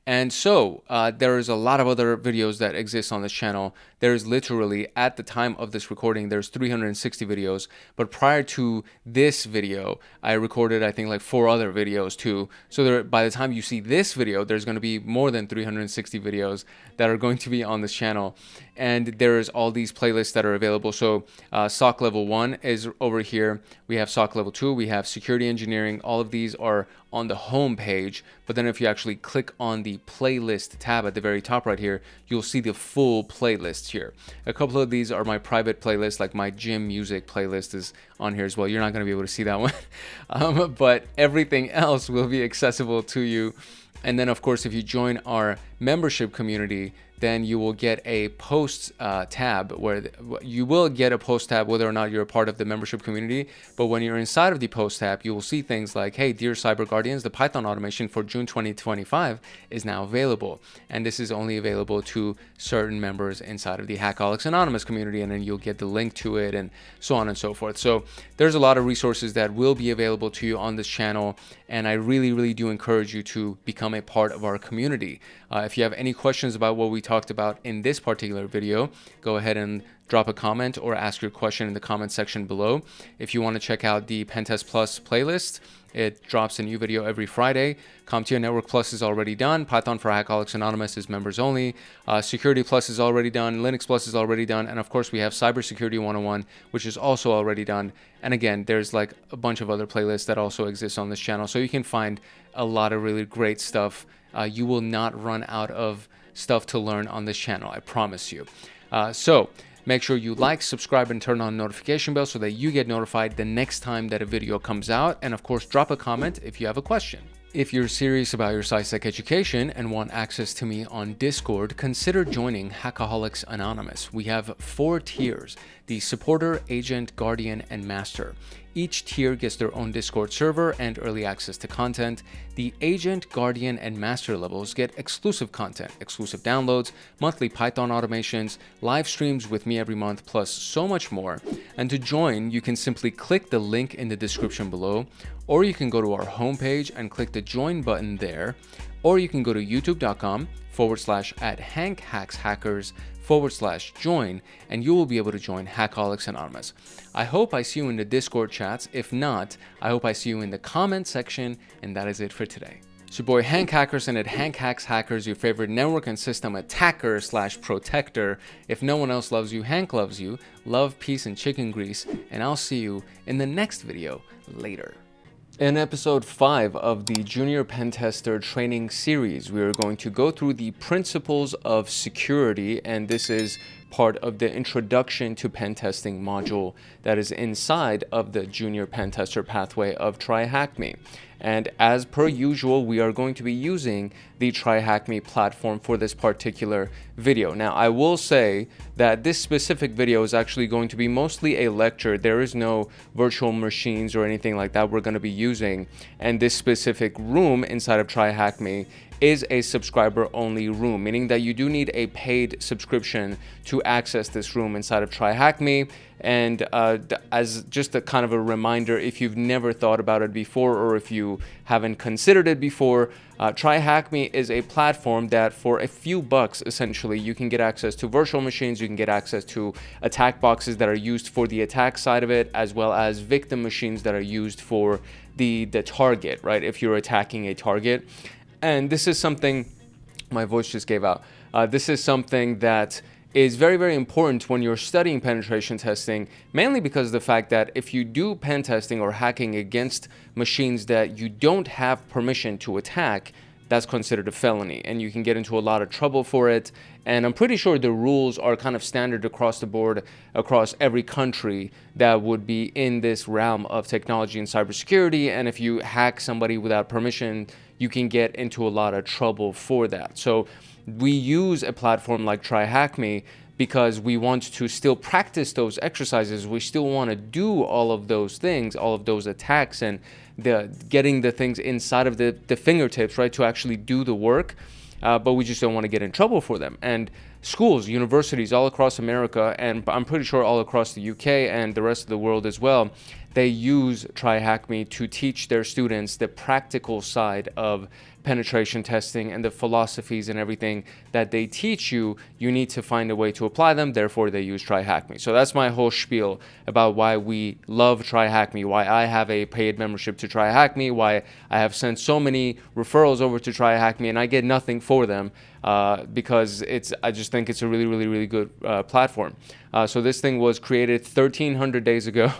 And so there is a lot of other videos that exist on this channel. There's literally, at the time of this recording, there's 360 videos. But prior to this video, I recorded, I think, like 4 other videos too. So by the time you see this video, there's going to be more than 360 videos that are going to be on this channel. And there's all these playlists that are available. So SOC Level 1 is over here. We have SOC Level 2. We have Security Engineering. All of these are on the home page. But then if you actually click on the playlist tab at the very top right here, you'll see the full playlist here. A couple of these are my private playlists, like my gym music playlist is on here as well. You're not going to be able to see that one. But everything else will be accessible to you. And then, of course, if you join our membership community, then you will get a posts tab where you will get a post tab whether or not you're a part of the membership community. But when you're inside of the post tab, you will see things like, hey, dear Cyber Guardians, the Python automation for June 2025 is now available. And this is only available to certain members inside of the Hackaholics Anonymous community. And then you'll get the link to it and so on and so forth. So there's a lot of resources that will be available to you on this channel. And I really, really do encourage you to become a part of our community. If you have any questions about what we talked about in this particular video, go ahead and drop a comment or ask your question in the comment section below. If you want to check out the Pentest Plus playlist, it drops a new video every Friday. CompTIA Network Plus is already done. Python for Hackaholics Anonymous is members only. Security Plus is already done. Linux Plus is already done. And of course, we have Cybersecurity 101, which is also already done. And again, there's like a bunch of other playlists that also exist on this channel. So you can find a lot of really great stuff. You will not run out of stuff to learn on this channel, I promise you. So make sure you like, subscribe, and turn on notification bell so that you get notified the next time that a video comes out. And of course, drop a comment if you have a question. If you're serious about your SysAdmin education and want access to me on Discord, consider joining Hackaholics Anonymous. We have 4 tiers: the Supporter, Agent, Guardian, and Master. Each tier gets their own Discord server and early access to content. The Agent, Guardian, and Master levels get exclusive content, exclusive downloads, monthly Python automations, live streams with me every month, plus so much more. And to join, you can simply click the link in the description below, or you can go to our homepage and click the join button there, or you can go to youtube.com/@hankhackshackers/join, and you will be able to join Hackaholics Anonymous. I hope I see you in the Discord chats. If not, I hope I see you in the comment section, and that is it for today. It's your boy Hank Hackerson at Hank Hacks Hackers, your favorite network and system attacker/protector. If no one else loves you, Hank loves you. Love, peace, and chicken grease, and I'll see you in the next video later. In episode 5 of the Junior Pentester training series, we are going to go through the principles of security, and this is part of the introduction to pen testing module that is inside of the Junior Pentester pathway of TryHackMe. And as per usual, we are going to be using the TryHackMe platform for this particular video. Now, I will say that this specific video is actually going to be mostly a lecture. There is no virtual machines or anything like that we're going to be using. And this specific room inside of TryHackMe is a subscriber only room, meaning that you do need a paid subscription to access this room inside of TryHackMe. And as just a kind of a reminder, if you've never thought about it before, or if you haven't considered it before, TryHackMe is a platform that for a few bucks, essentially, you can get access to virtual machines, you can get access to attack boxes that are used for the attack side of it, as well as victim machines that are used for the target, right? If you're attacking a target. And this is something, my voice just gave out. This is something that is very, very important when you're studying penetration testing, mainly because of the fact that if you do pen testing or hacking against machines that you don't have permission to attack, that's considered a felony, and you can get into a lot of trouble for it. And I'm pretty sure the rules are kind of standard across the board, across every country that would be in this realm of technology and cybersecurity. And if you hack somebody without permission, you can get into a lot of trouble for that. So we use a platform like TryHackMe because we want to still practice those exercises. We still want to do all of those things, all of those attacks, and getting the things inside of the fingertips, right, to actually do the work. But we just don't want to get in trouble for them. And schools, universities all across America, and I'm pretty sure all across the UK and the rest of the world as well, they use TryHackMe to teach their students the practical side of penetration testing and the philosophies and everything that they teach you. You need to find a way to apply them, therefore they use TryHackMe. So that's my whole spiel about why we love TryHackMe, why I have a paid membership to TryHackMe, why I have sent so many referrals over to TryHackMe and I get nothing for them, because I just think it's a really, really, really good platform. So this thing was created 1,300 days ago,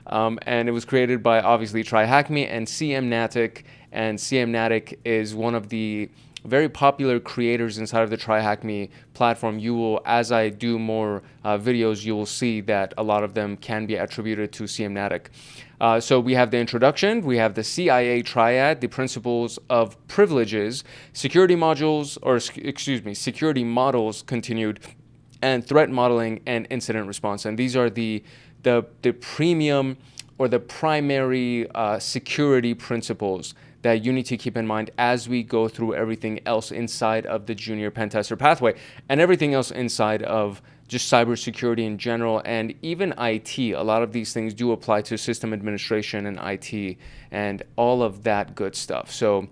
and it was created by obviously TryHackMe and CMnatic. And CMnatic is one of the very popular creators inside of the TryHackMe platform. You will, as I do more videos, you will see that a lot of them can be attributed to CMNATIC. So we have the introduction, we have the CIA Triad, the principles of privileges, security modules, or excuse me, security models continued, and threat modeling and incident response. And these are the premium or the primary security principles that you need to keep in mind as we go through everything else inside of the junior pen tester pathway and everything else inside of just cybersecurity in general and even IT. A lot of these things do apply to system administration and IT and all of that good stuff. So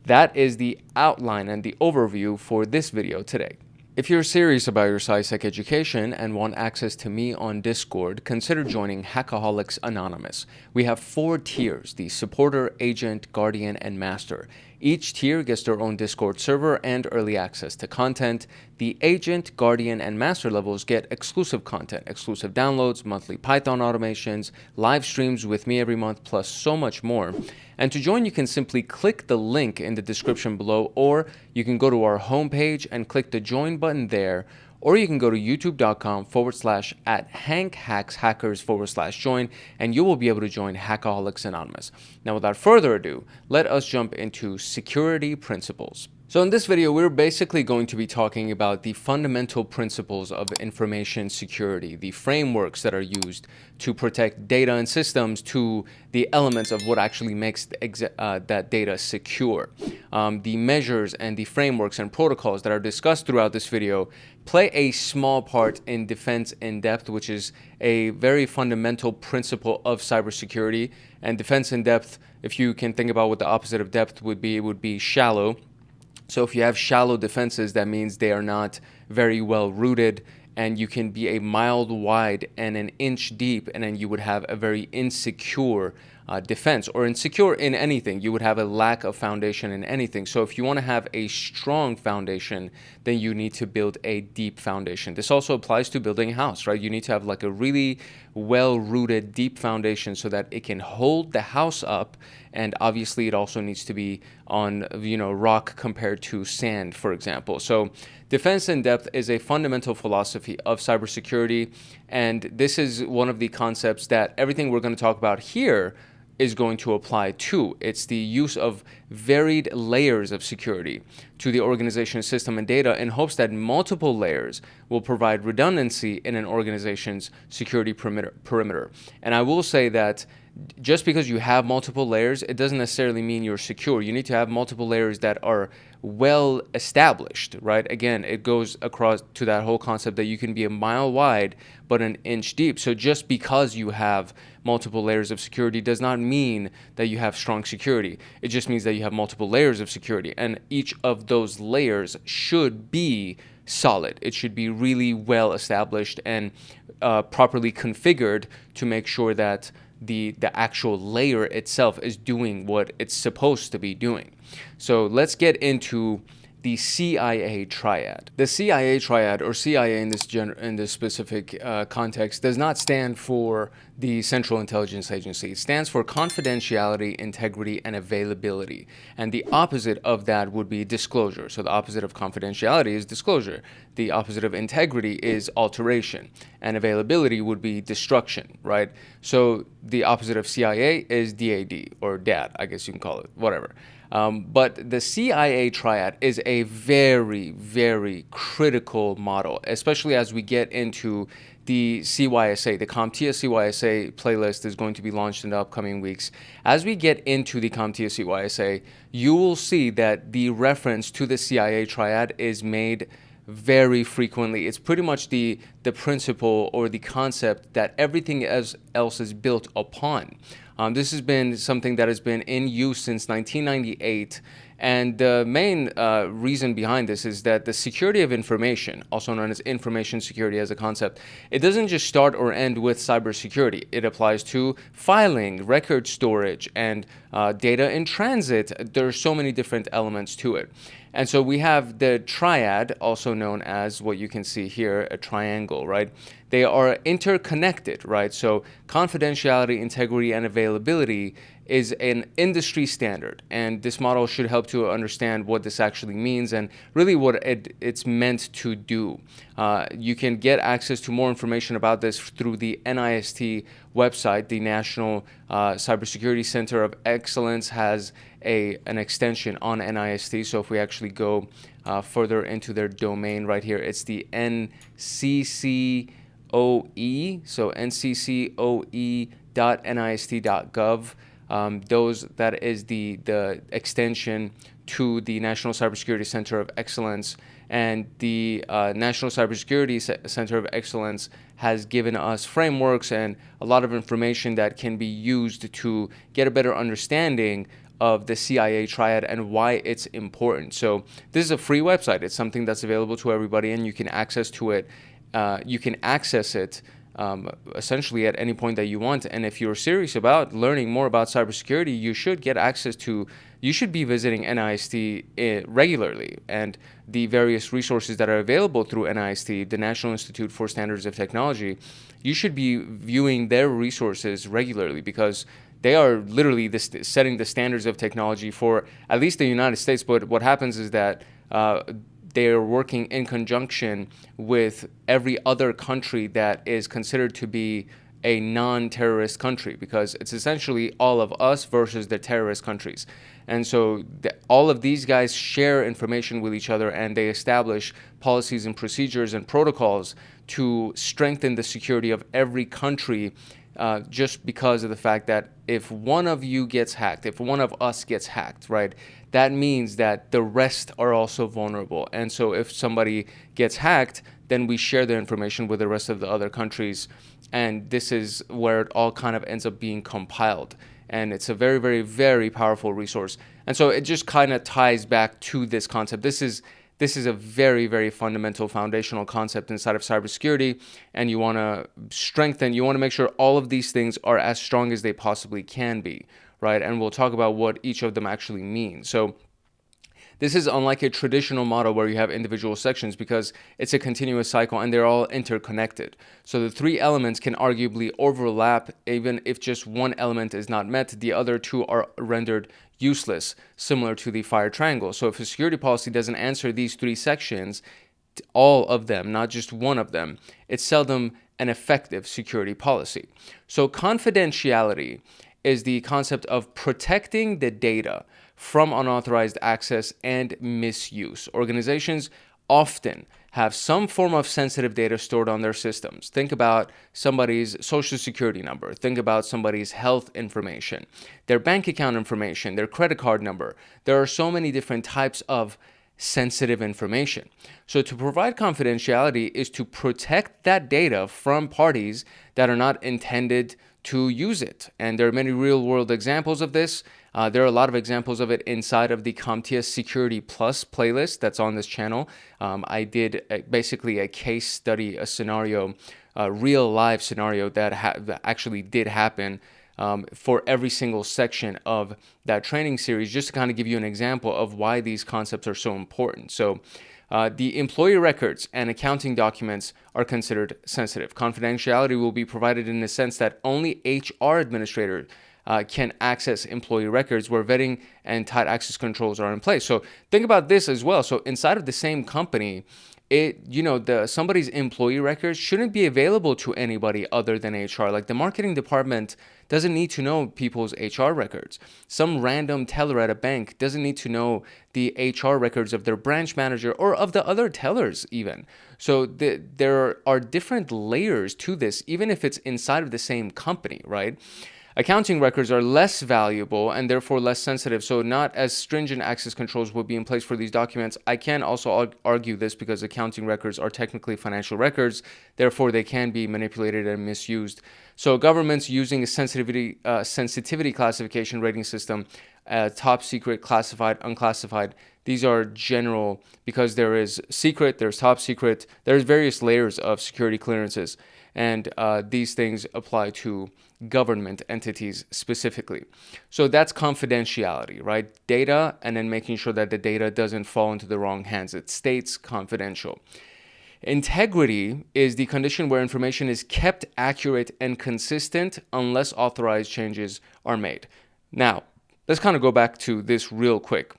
that is the outline and the overview for this video today. If you're serious about your CySec education and want access to me on Discord, consider joining Hackaholics Anonymous. We have 4 tiers: the Supporter, Agent, Guardian, and Master. Each tier gets their own Discord server and early access to content. The Agent, Guardian, and Master levels get exclusive content, exclusive downloads, monthly Python automations, live streams with me every month, plus so much more. And to join, you can simply click the link in the description below, or you can go to our homepage and click the join button there, or you can go to youtube.com/@hankhackshackers/join, and you will be able to join Hackaholics Anonymous. Now, without further ado, let us jump into security principles. So in this video, we're basically going to be talking about the fundamental principles of information security, the frameworks that are used to protect data and systems, to the elements of what actually makes that data secure. The measures and the frameworks and protocols that are discussed throughout this video play a small part in defense in depth, which is a very fundamental principle of cybersecurity. And defense in depth, if you can think about what the opposite of depth would be, it would be shallow. So if you have shallow defenses, that means they are not very well rooted, and you can be a mile wide and an inch deep, and then you would have a very insecure defense, or insecure in anything. You would have a lack of foundation in anything. So if you want to have a strong foundation, then you need to build a deep foundation. This also applies to building a house, right? You need to have like a really well-rooted, deep foundation so that it can hold the house up. And obviously it also needs to be on, rock compared to sand, for example. So defense in depth is a fundamental philosophy of cybersecurity. And this is one of the concepts that everything we're going to talk about here is going to apply to. It's the use of varied layers of security to the organization's system and data in hopes that multiple layers will provide redundancy in an organization's security perimeter. And I will say that just because you have multiple layers, it doesn't necessarily mean you're secure. You need to have multiple layers that are well established, right? Again, it goes across to that whole concept that you can be a mile wide but an inch deep. So just because you have multiple layers of security does not mean that you have strong security. It just means that you have multiple layers of security, and each of those layers should be solid. It should be really well established and properly configured to make sure that the actual layer itself is doing what it's supposed to be doing. So let's get into the CIA Triad. The CIA Triad, or CIA in this specific context, does not stand for the Central Intelligence Agency. It stands for confidentiality, integrity, and availability. And the opposite of that would be disclosure. So the opposite of confidentiality is disclosure. The opposite of integrity is alteration. And availability would be destruction, right? So the opposite of CIA is DAD, or DAD, I guess you can call it, whatever. But the CIA Triad is a very, very critical model, especially as we get into the CYSA. The CompTIA CYSA playlist is going to be launched in the upcoming weeks. As we get into the CompTIA CYSA, you will see that the reference to the CIA Triad is made very frequently. It's pretty much the principle or the concept that everything else is built upon. This has been something that has been in use since 1998, and the main reason behind this is that the security of information, also known as information security as a concept, it doesn't just start or end with cybersecurity. It applies to filing, record storage, and data in transit. There are so many different elements to it. And so we have the triad, also known as what you can see here, a triangle, right? They are interconnected, right? So confidentiality, integrity, and availability is an industry standard, and this model should help to understand what this actually means and really what it's meant to do. You can get access to more information about this through the NIST website. The National Cybersecurity Center of Excellence has an extension on NIST. So if we actually go further into their domain right here, it's the NCCOE, so nccoe.nist.gov. That is the extension to the National Cybersecurity Center of Excellence, and the National Cybersecurity Center of Excellence has given us frameworks and a lot of information that can be used to get a better understanding of the CIA Triad and why it's important. So this is a free website. It's something that's available to everybody, and you can access it essentially at any point that you want. And if you're serious about learning more about cybersecurity, you should be visiting NIST regularly, and the various resources that are available through NIST, the National Institute for Standards of Technology. You should be viewing their resources regularly, because they are literally setting the standards of technology for at least the United States. But what happens is that they're working in conjunction with every other country that is considered to be a non-terrorist country, because it's essentially all of us versus the terrorist countries. And so all of these guys share information with each other, and they establish policies and procedures and protocols to strengthen the security of every country, just because of the fact that if one of you gets hacked, if one of us gets hacked, right, that means that the rest are also vulnerable. And so if somebody gets hacked, then we share the information with the rest of the other countries. And this is where it all kind of ends up being compiled. And it's a very, very, very powerful resource. And so it just kind of ties back to this concept. This is a very, very fundamental foundational concept inside of cybersecurity, and you want to make sure all of these things are as strong as they possibly can be, right? And we'll talk about what each of them actually mean. So this is unlike a traditional model where you have individual sections, because it's a continuous cycle and they're all interconnected. So the three elements can arguably overlap. Even if just one element is not met, the other two are rendered useless, similar to the fire triangle. So if a security policy doesn't answer these three sections, all of them, not just one of them, it's seldom an effective security policy. So confidentiality is the concept of protecting the data from unauthorized access and misuse. Organizations often have some form of sensitive data stored on their systems. Think about somebody's social security number. Think about somebody's health information, their bank account information, their credit card number. There are so many different types of sensitive information. So to provide confidentiality is to protect that data from parties that are not intended to use it. And there are many real-world examples of this. There are a lot of examples of it inside of the CompTIA Security Plus playlist that's on this channel. I did basically a case study, a scenario, a real live scenario that actually did happen for every single section of that training series, just to kind of give you an example of why these concepts are so important. So the employee records and accounting documents are considered sensitive. Confidentiality will be provided in the sense that only HR administrators can access employee records, where vetting and tight access controls are in place. So think about this as well. So inside of the same company, somebody's employee records shouldn't be available to anybody other than HR. Like the marketing department doesn't need to know people's HR records. Some random teller at a bank doesn't need to know the HR records of their branch manager or of the other tellers even. So there are different layers to this, even if it's inside of the same company, right? Accounting records are less valuable and therefore less sensitive, so not as stringent access controls will be in place for these documents. I can also argue this because accounting records are technically financial records, therefore they can be manipulated and misused. So governments using a sensitivity classification rating system, top secret, classified, unclassified, these are general because there is secret, there's top secret, there's various layers of security clearances, and these things apply to government entities specifically. So that's confidentiality, right? Data, and then making sure that the data doesn't fall into the wrong hands. It stays confidential. Integrity is the condition where information is kept accurate and consistent unless authorized changes are made. Now, let's kind of go back to this real quick.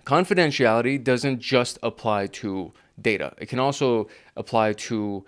Confidentiality doesn't just apply to data. It can also apply to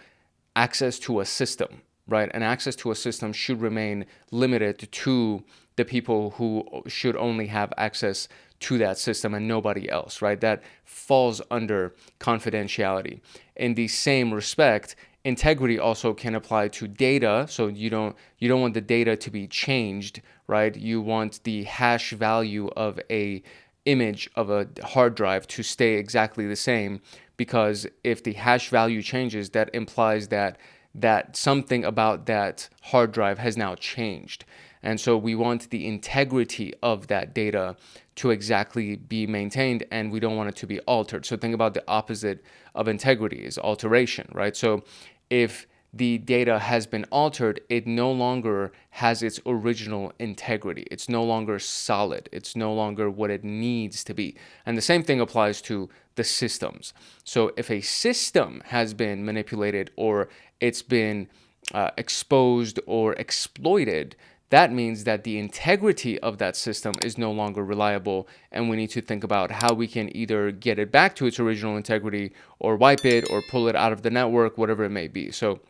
access to a system, right? And access to a system should remain limited to the people who should only have access to that system and nobody else, right? That falls under confidentiality. In the same respect, integrity also can apply to data. So you don't want the data to be changed, right? You want the hash value of a image of a hard drive to stay exactly the same, because if the hash value changes, that implies that something about that hard drive has now changed. And so we want the integrity of that data to exactly be maintained, and we don't want it to be altered. So think about the opposite of integrity is alteration, right? So if the data has been altered, it no longer has its original integrity. It's no longer solid. It's no longer what it needs to be. And the same thing applies to the systems. So if a system has been manipulated or it's been exposed or exploited, that means that the integrity of that system is no longer reliable, and we need to think about how we can either get it back to its original integrity or wipe it or pull it out of the network, whatever it may be. So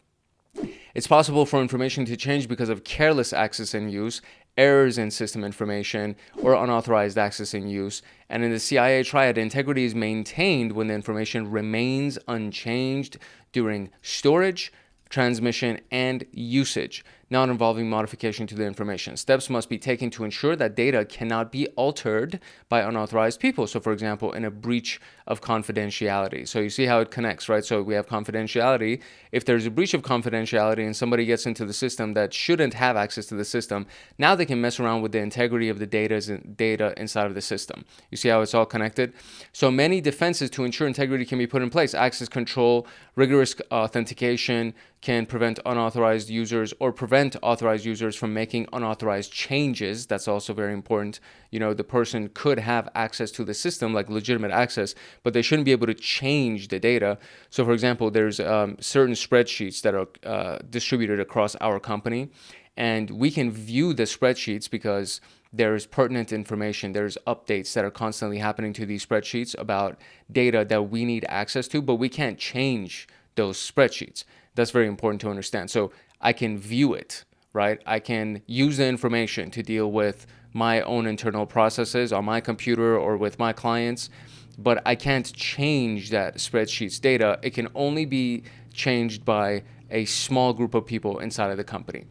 it's possible for information to change because of careless access and use, errors in system information, or unauthorized access and use. And in the CIA Triad, integrity is maintained when the information remains unchanged during storage, transmission, and usage, not involving modification to the information. Steps must be taken to ensure that data cannot be altered by unauthorized people. So for example, in a breach of confidentiality. So you see how it connects, right? So we have confidentiality. If there's a breach of confidentiality and somebody gets into the system that shouldn't have access to the system, now they can mess around with the integrity of the data inside of the system. You see how it's all connected? So many defenses to ensure integrity can be put in place. Access control, rigorous authentication can prevent unauthorized users or prevent authorized users from making unauthorized changes. That's also very important. You know, the person could have access to the system, like legitimate access, but they shouldn't be able to change the data. So for example, there's certain spreadsheets that are distributed across our company, and we can view the spreadsheets because there's pertinent information, there's updates that are constantly happening to these spreadsheets about data that we need access to, but we can't change those spreadsheets. That's very important to understand. So I can view it, right? I can use the information to deal with my own internal processes on my computer or with my clients, but I can't change that spreadsheet's data. It can only be changed by a small group of people inside of the company.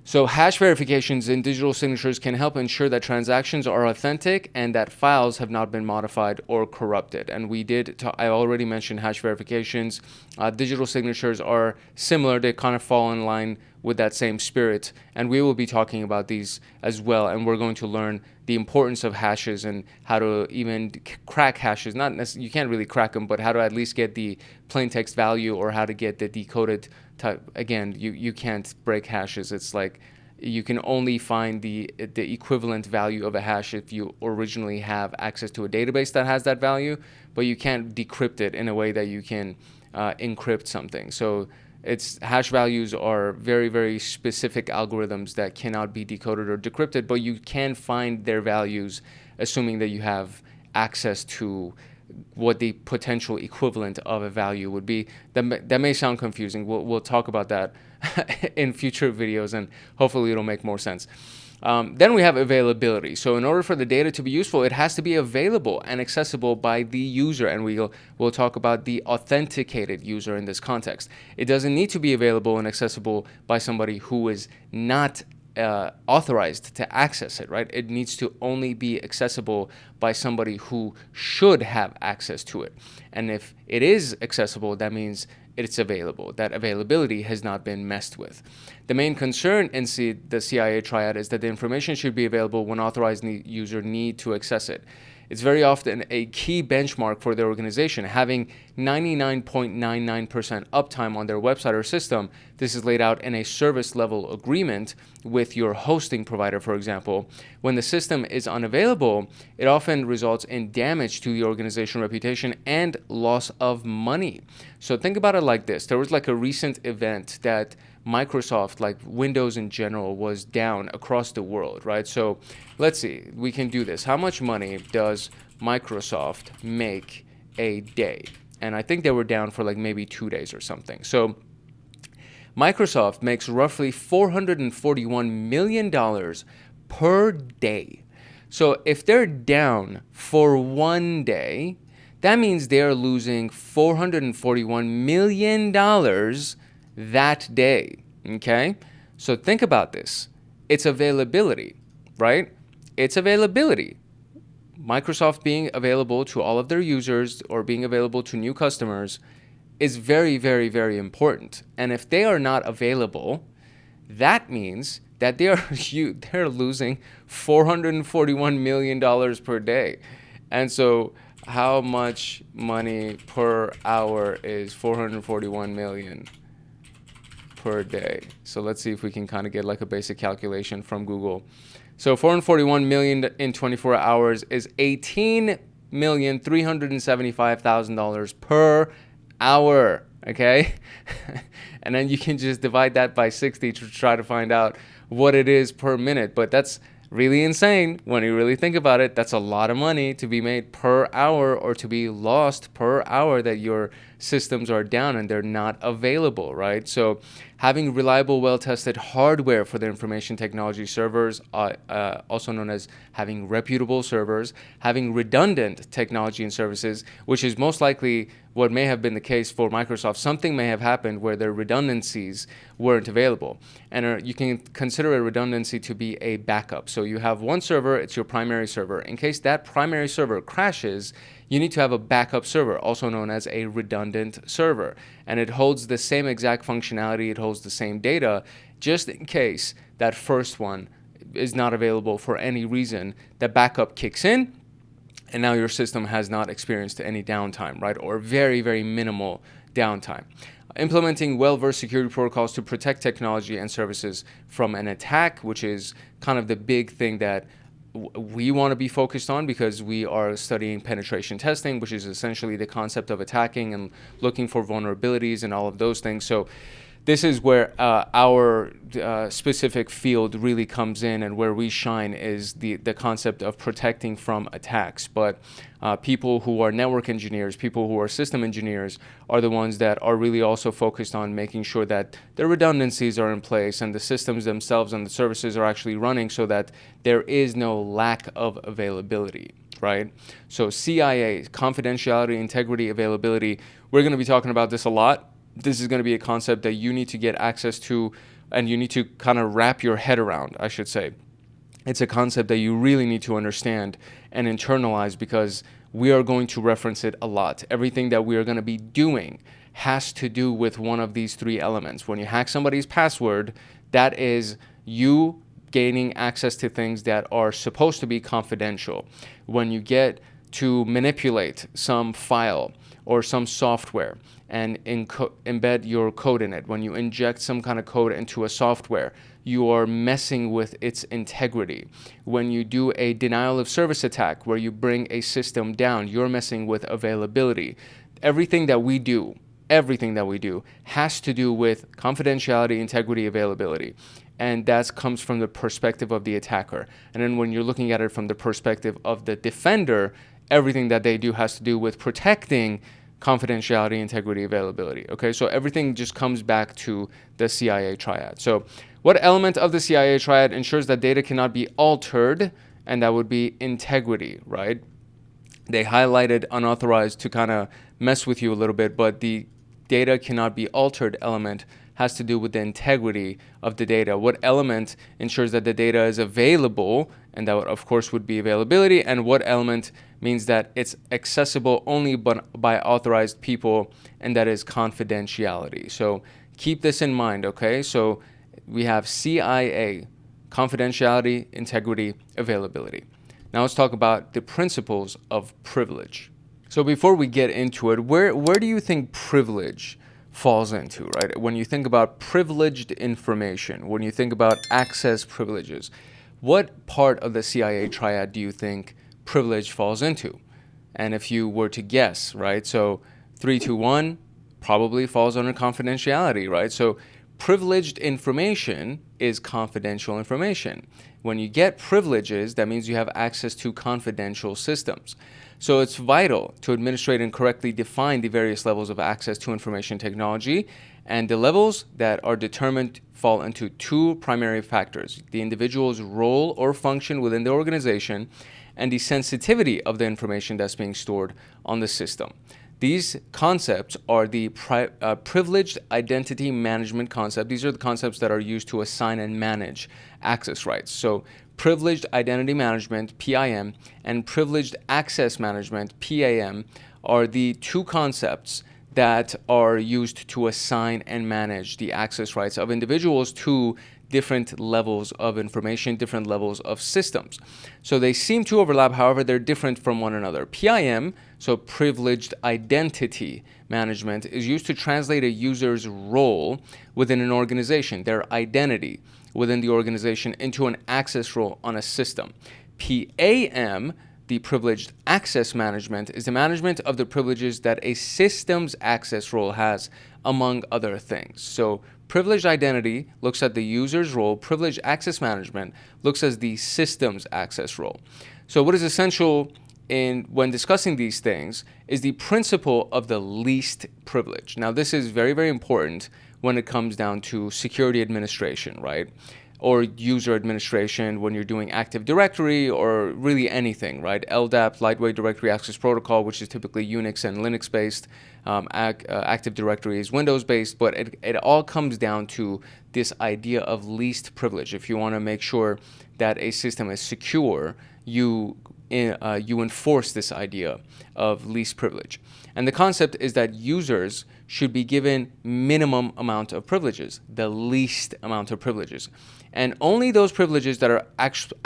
So hash verifications and digital signatures can help ensure that transactions are authentic and that files have not been modified or corrupted. And I already mentioned hash verifications. Digital signatures are similar. They kind of fall in line with that same spirit. And we will be talking about these as well. And we're going to learn the importance of hashes and how to even crack hashes. Not necessarily, you can't really crack them, but how to at least get the plain text value or how to get the decoded type. Again, you can't break hashes. It's like you can only find the equivalent value of a hash if you originally have access to a database that has that value, but you can't decrypt it in a way that you can encrypt something. So hash values are very, very specific algorithms that cannot be decoded or decrypted, but you can find their values assuming that you have access to what the potential equivalent of a value would be. That may sound confusing. We'll talk about that in future videos, and hopefully it'll make more sense. Then we have availability. So in order for the data to be useful, it has to be available and accessible by the user, and we'll talk about the authenticated user in this context. It doesn't need to be available and accessible by somebody who is not authorized to access it, right? It needs to only be accessible by somebody who should have access to it. And if it is accessible, that means it's available. That availability has not been messed with. The main concern in the CIA Triad is that the information should be available when authorized user need to access it. It's very often a key benchmark for the organization. Having 99.99% uptime on their website or system, this is laid out in a service level agreement with your hosting provider, for example. When the system is unavailable, it often results in damage to the organization reputation and loss of money. So think about it like this. There was like a recent event that Microsoft, like Windows in general, was down across the world, right? So let's see, we can do this. How much money does Microsoft make a day? And I think they were down for like maybe 2 days or something. So Microsoft makes roughly $441 million per day. So if they're down for 1 day, that means they're losing $441 million that day, okay? So think about this. It's availability, right? It's availability. Microsoft being available to all of their users or being available to new customers is very, very, very important. And if they are not available, that means that they're losing $441 million per day. And so how much money per hour is 441 million per day? So let's see if we can kind of get like a basic calculation from Google. So 441 million in 24 hours is $18,375,000 per hour, okay? And then you can just divide that by 60 to try to find out what it is per minute. But that's really insane when you really think about it. That's a lot of money to be made per hour, or to be lost per hour that your systems are down and they're not available, right? So having reliable, well-tested hardware for the information technology servers, also known as having reputable servers, having redundant technology and services, which is most likely what may have been the case for Microsoft. Something may have happened where their redundancies weren't available. And you can consider a redundancy to be a backup. So you have one server, it's your primary server. In case that primary server crashes, you need to have a backup server, also known as a redundant server. And it holds the same exact functionality, it holds the same data, just in case that first one is not available for any reason. The backup kicks in, and now your system has not experienced any downtime, right? Or very, very minimal downtime. Implementing well-versed security protocols to protect technology and services from an attack, which is kind of the big thing that we want to be focused on, because we are studying penetration testing, which is essentially the concept of attacking and looking for vulnerabilities and all of those things. So this is where our specific field really comes in, and where we shine is the concept of protecting from attacks. But people who are network engineers, people who are system engineers, are the ones that are really also focused on making sure that the redundancies are in place and the systems themselves and the services are actually running, so that there is no lack of availability, right? So CIA, confidentiality, integrity, availability, we're going to be talking about this a lot. This is going to be a concept that you need to get access to, and you need to kind of wrap your head around, I should say. It's a concept that you really need to understand and internalize, because we are going to reference it a lot. Everything that we are going to be doing has to do with one of these three elements. When you hack somebody's password, that is you gaining access to things that are supposed to be confidential. When you get to manipulate some file or some software and embed your code in it, when you inject some kind of code into a software, you are messing with its integrity. When you do a denial of service attack where you bring a system down, you're messing with availability. Everything that we do has to do with confidentiality, integrity, availability. And that comes from the perspective of the attacker. And then when you're looking at it from the perspective of the defender, everything that they do has to do with protecting confidentiality, integrity, availability. Okay, so everything just comes back to the CIA triad. So what element of the CIA triad ensures that data cannot be altered? And that would be integrity, right? They highlighted unauthorized to kind of mess with you a little bit, but the data cannot be altered element has to do with the integrity of the data. What element ensures that the data is available? And that, of course, would be availability. And what element means that it's accessible only by authorized people, and that is confidentiality. So keep this in mind, okay? So we have CIA, confidentiality, integrity, availability. Now let's talk about the principles of privilege. So before we get into it, where do you think privilege falls into, right? When you think about privileged information, when you think about access privileges, what part of the CIA triad do you think privilege falls into? And if you were to guess, right? So 3, 2, 1 probably falls under confidentiality, right? So privileged information is confidential information. When you get privileges, that means you have access to confidential systems. So it's vital to administrate and correctly define the various levels of access to information technology, and the levels that are determined fall into two primary factors: the individual's role or function within the organization and the sensitivity of the information that's being stored on the system. These concepts are the privileged identity management concept. These are the concepts that are used to assign and manage access rights. So privileged identity management, PIM, and privileged access management, PAM, are the two concepts that are used to assign and manage the access rights of individuals to different levels of information, different levels of systems. So they seem to overlap, however, they're different from one another. PIM, so privileged identity management, is used to translate a user's role within an organization, their identity within the organization, into an access role on a system. PAM, the privileged access management, is the management of the privileges that a system's access role has, among other things. So privileged identity looks at the user's role. Privileged access management looks at the system's access role. So what is essential when discussing these things is the principle of the least privilege. Now, this is very, very important when it comes down to security administration, right? Or user administration when you're doing Active Directory or really anything, right? LDAP, Lightweight Directory Access Protocol, which is typically Unix and Linux-based. Active Directory is Windows-based, but it all comes down to this idea of least privilege. If you want to make sure that a system is secure, you enforce this idea of least privilege. And the concept is that users should be given minimum amount of privileges, the least amount of privileges, and only those privileges that are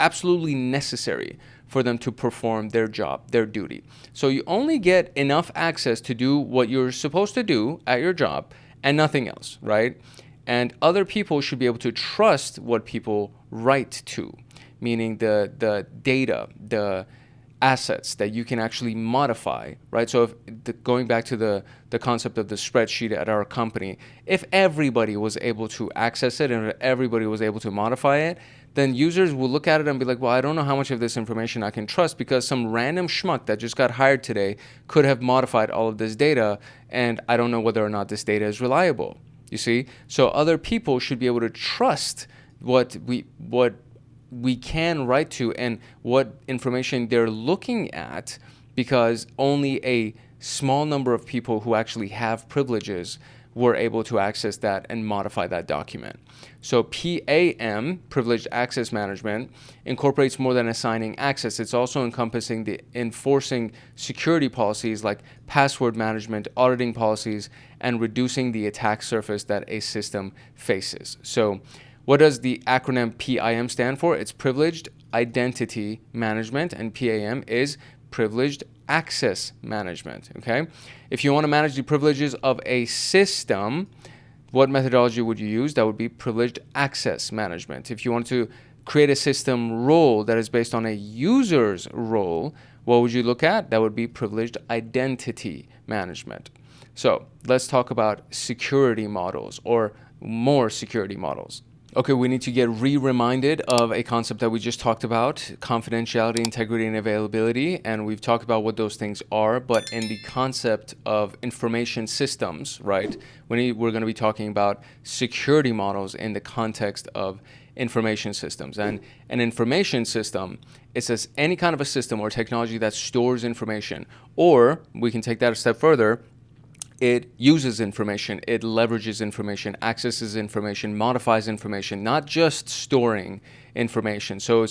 absolutely necessary for them to perform their job, their duty. So you only get enough access to do what you're supposed to do at your job and nothing else, right? And other people should be able to trust what people write to, meaning the data, the assets that you can actually modify, right? So going back to the concept of the spreadsheet at our company, if everybody was able to access it and if everybody was able to modify it, then users will look at it and be like, well, I don't know how much of this information I can trust because some random schmuck that just got hired today could have modified all of this data, and I don't know whether or not this data is reliable. You see? So other people should be able to trust what we can write to and what information they're looking at, because only a small number of people who actually have privileges were able to access that and modify that document. So PAM, Privileged Access Management, incorporates more than assigning access. It's also encompassing the enforcing security policies like password management, auditing policies, and reducing the attack surface that a system faces. So what does the acronym PIM stand for? It's Privileged Identity Management, and PAM is Privileged Access Management, okay? If you want to manage the privileges of a system, what methodology would you use? That would be Privileged Access Management. If you want to create a system role that is based on a user's role, what would you look at? That would be Privileged Identity Management. So let's talk about security models, or more security models. Okay, we need to get reminded of a concept that we just talked about: confidentiality, integrity, and availability. And we've talked about what those things are, but in the concept of information systems, right, we're going to be talking about security models in the context of information systems. And an information system is any kind of a system or technology that stores information, or we can take that a step further. It uses information, it leverages information, accesses information, modifies information, not just storing information. So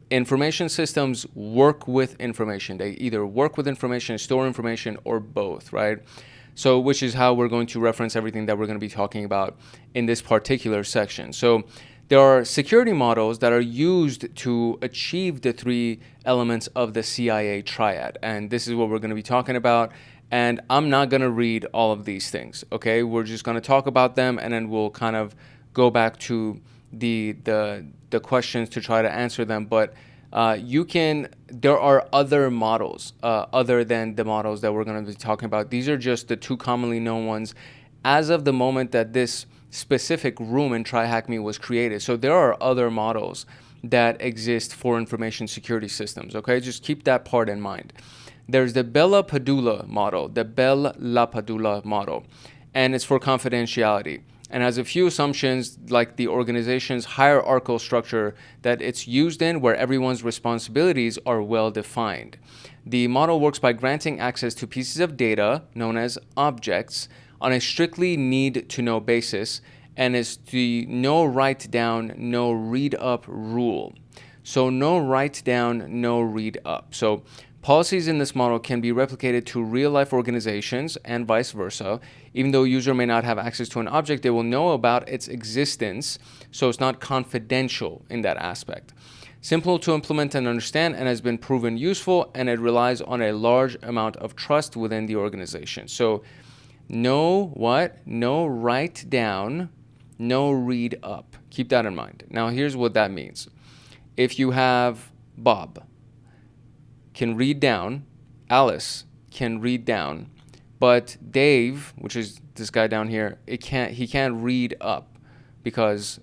information systems work with information. They either work with information, store information, or both, right? So which is how we're going to reference everything that we're going to be talking about in this particular section. So there are security models that are used to achieve the three elements of the CIA Triad. And this is what we're going to be talking about. And I'm not going to read all of these things, okay? We're just going to talk about them, and then we'll kind of go back to the questions to try to answer them. But there are other models other than the models that we're going to be talking about. These are just the two commonly known ones. As of the moment that this specific room in TryHackMe was created. So there are other models that exist for information security systems, okay? Just keep that part in mind. There's the Bella Padula model, and it's for confidentiality, and has a few assumptions like the organization's hierarchical structure that it's used in, where everyone's responsibilities are well defined. The model works by granting access to pieces of data known as objects on a strictly need-to-know basis, and is the no write down, no read up rule. So no write down, no read up. So policies in this model can be replicated to real-life organizations and vice versa. Even though a user may not have access to an object, they will know about its existence, so it's not confidential in that aspect. Simple to implement and understand, and has been proven useful, and it relies on a large amount of trust within the organization. So no what? No write down, no read up. Keep that in mind. Now here's what that means. If you have Bob can read down, Alice can read down, but Dave, which is this guy down here, he can't read up because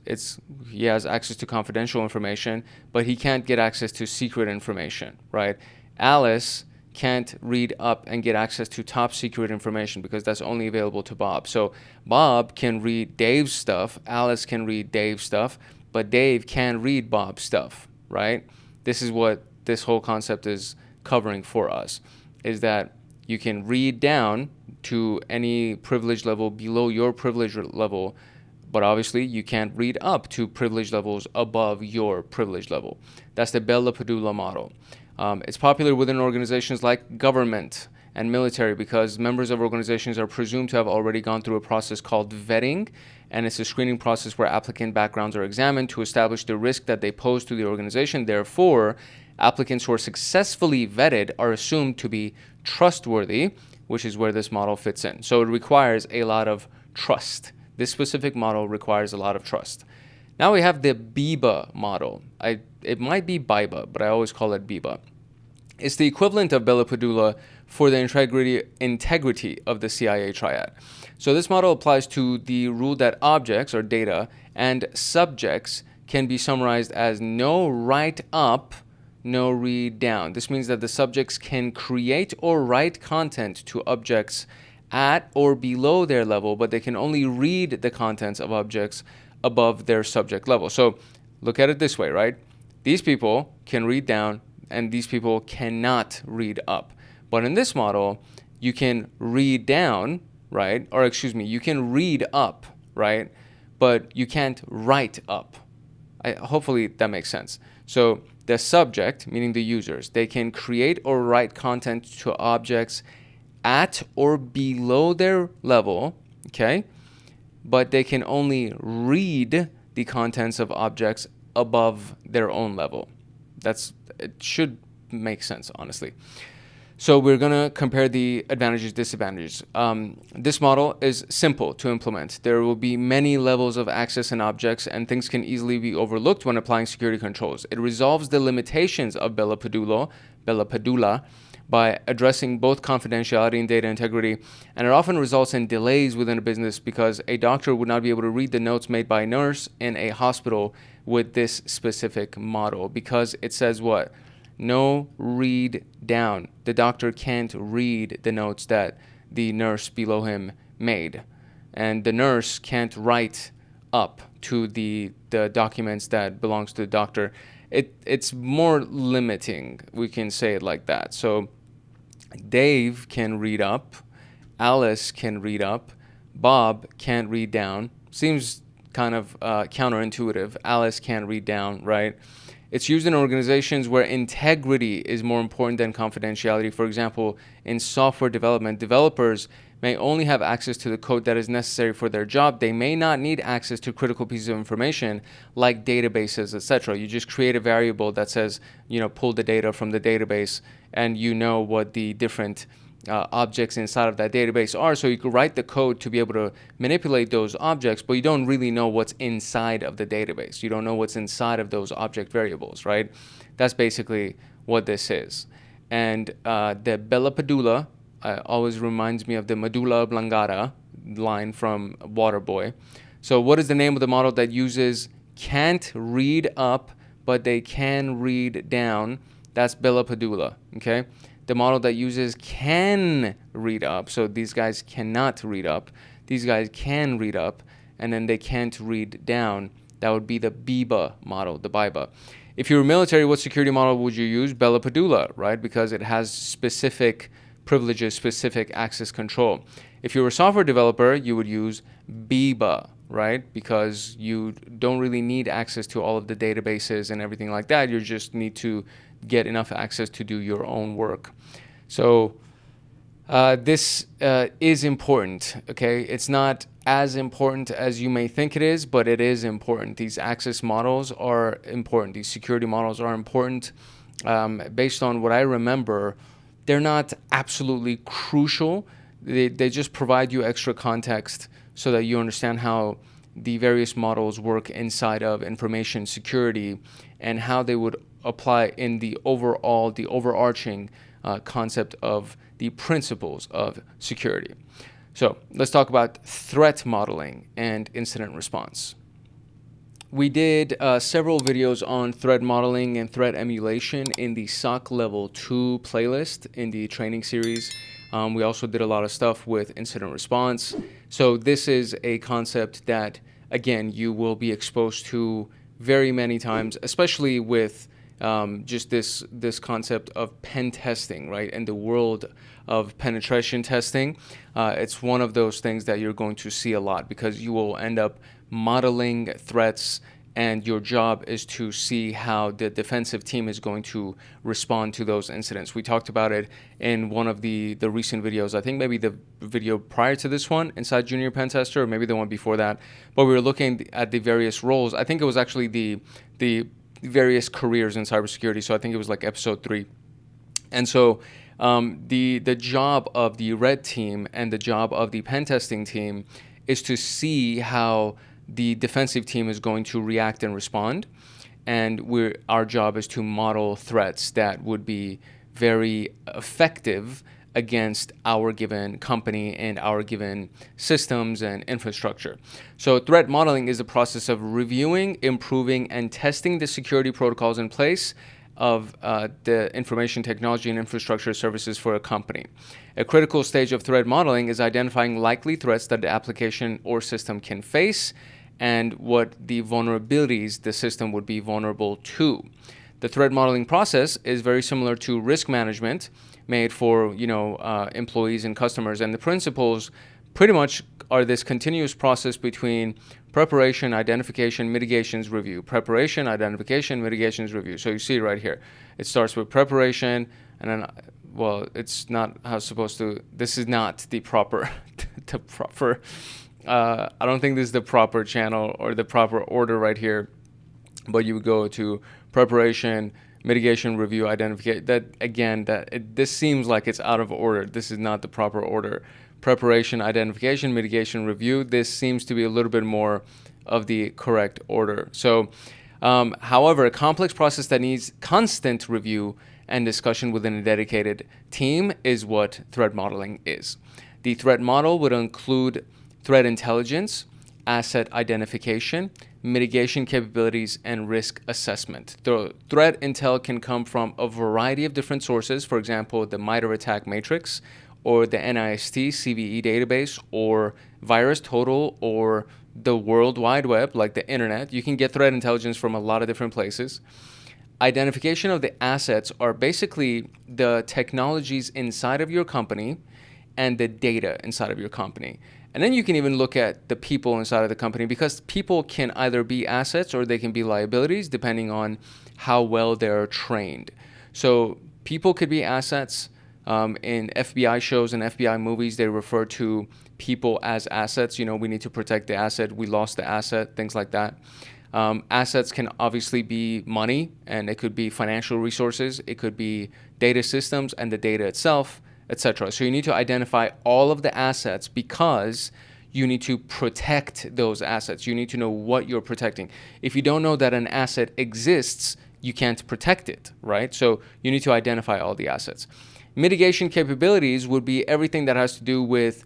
he has access to confidential information, but he can't get access to secret information, right? Alice can't read up and get access to top secret information because that's only available to Bob. So Bob can read Dave's stuff, Alice can read Dave's stuff, but Dave can read Bob's stuff, right? This is what this whole concept is covering for us, is that you can read down to any privilege level below your privilege level, but obviously you can't read up to privilege levels above your privilege level. That's the Bella Padula model. It's popular within organizations like government and military because members of organizations are presumed to have already gone through a process called vetting, and it's a screening process where applicant backgrounds are examined to establish the risk that they pose to the organization. Therefore, applicants who are successfully vetted are assumed to be trustworthy, which is where this model fits in. So it requires a lot of trust. This specific model requires a lot of trust. Now we have the BIBA model. It might be BIBA, but I always call it BIBA. It's the equivalent of Bella Padula for the integrity of the CIA Triad. So this model applies to the rule that objects or data and subjects can be summarized as no write up, no read down. This means that the subjects can create or write content to objects at or below their level, but they can only read the contents of objects above their subject level. So look at it this way, right? These people can read down and these people cannot read up. But in this model, you can read down, right? Or excuse me, you can read up, right? But you can't write up. Hopefully that makes sense. So the subject, meaning the users, they can create or write content to objects at or below their level, okay? But they can only read the contents of objects above their own level. It should make sense, honestly. So we're going to compare the advantages, disadvantages. This model is simple to implement. There will be many levels of access and objects, and things can easily be overlooked when applying security controls. It resolves the limitations of Bella Padula by addressing both confidentiality and data integrity, and it often results in delays within a business because a doctor would not be able to read the notes made by a nurse in a hospital with this specific model because it says what? No read down. The doctor can't read the notes that the nurse below him made, and the nurse can't write up to the documents that belongs to the doctor. It's more limiting, we can say it like that. So Dave can read up, Alice can read up, Bob can't read down. Seems kind of counterintuitive. Alice can't read down, right? It's used in organizations where integrity is more important than confidentiality. For example, in software development, developers may only have access to the code that is necessary for their job. They may not need access to critical pieces of information like databases, etc. You just create a variable that says, pull the data from the database, and you know what the different objects inside of that database are. So you could write the code to be able to manipulate those objects, but you don't really know what's inside of the database. You don't know what's inside of those object variables, right? That's basically what this is. And the Bella Padula always reminds me of the medulla oblongata line from Waterboy. So what is the name of the model that uses can't read up, but they can read down? That's Bella Padula, okay? The model that uses can read up, so these guys cannot read up. These guys can read up, and then they can't read down. That would be the BIBA model, the BIBA. If you were military, what security model would you use? Bella Padula, right? Because it has specific privileges, specific access control. If you were a software developer, you would use BIBA, right? Because you don't really need access to all of the databases and everything like that. You just need to get enough access to do your own work. So this is important, okay? It's not as important as you may think it is, but it is important. These access models are important. These security models are important. Based on what I remember, they're not absolutely crucial. They just provide you extra context so that you understand how the various models work inside of information security and how they would apply in the overall, the overarching concept of the principles of security. So let's talk about threat modeling and incident response. We did several videos on threat modeling and threat emulation in the SOC Level 2 playlist in the training series. We also did a lot of stuff with incident response. So this is a concept that, again, you will be exposed to very many times, especially with just this concept of pen testing, right? And the world of penetration testing. It's one of those things that you're going to see a lot because you will end up modeling threats, and your job is to see how the defensive team is going to respond to those incidents. We talked about it in one of the recent videos. I think maybe the video prior to this one, Inside Junior PenTester, or maybe the one before that. But we were looking at the various roles. I think it was actually the various careers in cybersecurity. So I think it was like episode 3. And so the job of the red team and the job of the pen testing team is to see how the defensive team is going to react and respond. And our job is to model threats that would be very effective against our given company and our given systems and infrastructure. So threat modeling is the process of reviewing, improving, and testing the security protocols in place of the information technology and infrastructure services for a company. A critical stage of threat modeling is identifying likely threats that the application or system can face and what the vulnerabilities the system would be vulnerable to. The threat modeling process is very similar to risk management made for employees and customers, and the principles pretty much are this continuous process between preparation, identification, mitigations, review. Preparation, identification, mitigations, review. So you see right here, it starts with preparation, and then, well, it's not how it's supposed to. This is not the proper, I don't think this is the proper channel or the proper order right here, but you would go to preparation, mitigation, review, identification. This seems like it's out of order. This is not the proper order. Preparation, identification, mitigation, review. This seems to be a little bit more of the correct order. So, however, a complex process that needs constant review and discussion within a dedicated team is what threat modeling is. The threat model would include threat intelligence, asset identification, mitigation capabilities, and risk assessment. The threat intel can come from a variety of different sources, for example, the MITRE ATT&CK matrix, or the NIST CVE database, or VirusTotal, or the World Wide Web, like the internet. You can get threat intelligence from a lot of different places. Identification of the assets are basically the technologies inside of your company and the data inside of your company. And then you can even look at the people inside of the company, because people can either be assets or they can be liabilities depending on how well they're trained. So people could be assets. In FBI shows and FBI movies, they refer to people as assets. We need to protect the asset. We lost the asset, things like that. Assets can obviously be money, and it could be financial resources. It could be data systems and the data itself, etc. So you need to identify all of the assets because you need to protect those assets. You need to know what you're protecting. If you don't know that an asset exists, you can't protect it, right? So you need to identify all the assets. Mitigation capabilities would be everything that has to do with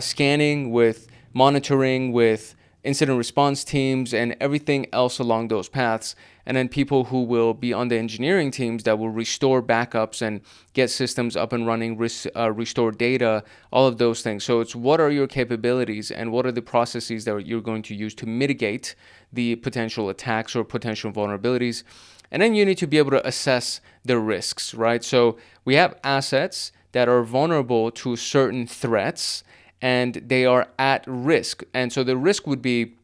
scanning, with monitoring, with incident response teams and everything else along those paths. And then people who will be on the engineering teams that will restore backups and get systems up and running, restore data, all of those things. So it's what are your capabilities and what are the processes that you're going to use to mitigate the potential attacks or potential vulnerabilities. And then you need to be able to assess the risks, right? So we have assets that are vulnerable to certain threats and they are at risk. And so the risk would be,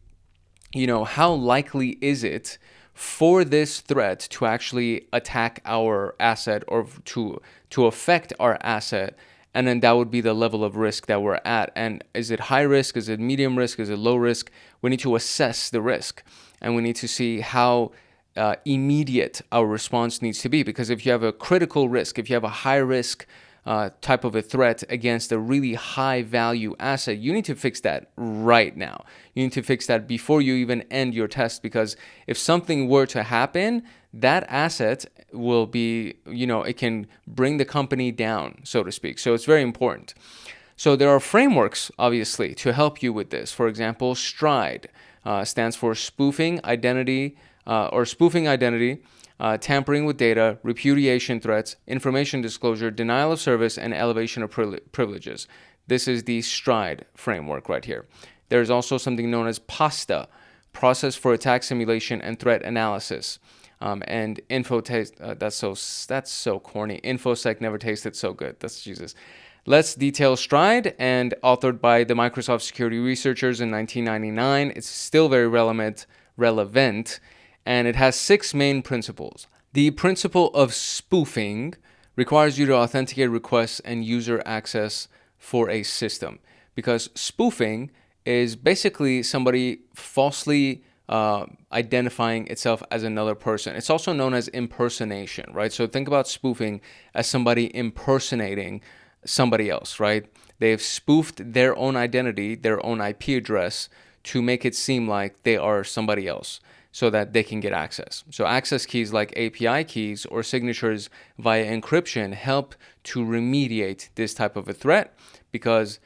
how likely is it for this threat to actually attack our asset or to affect our asset? And then that would be the level of risk that we're at. And is it high risk? Is it medium risk? Is it low risk? We need to assess the risk and we need to see how immediate our response needs to be. Because if you have a critical risk, if you have a high risk type of a threat against a really high value asset, you need to fix that right now. You need to fix that before you even end your test, because if something were to happen, that asset will be, it can bring the company down, so to speak. So it's very important. So there are frameworks, obviously, to help you with this. For example, STRIDE stands for spoofing identity, tampering with data, repudiation threats, information disclosure, denial of service, and elevation of privileges. This is the STRIDE framework right here. There's also something known as PASTA, Process for Attack Simulation and Threat Analysis. And that's so corny. InfoSec never tasted so good. That's Jesus. Let's detail STRIDE, and authored by the Microsoft security researchers in 1999. It's still very relevant, and it has 6 main principles. The principle of spoofing requires you to authenticate requests and user access for a system, because spoofing is basically somebody falsely identifying itself as another person. It's also known as impersonation, right? So think about spoofing as somebody impersonating somebody else, right? They've spoofed their own identity, their own IP address, to make it seem like they are somebody else so that they can get access. So access keys like API keys or signatures via encryption help to remediate this type of a threat, because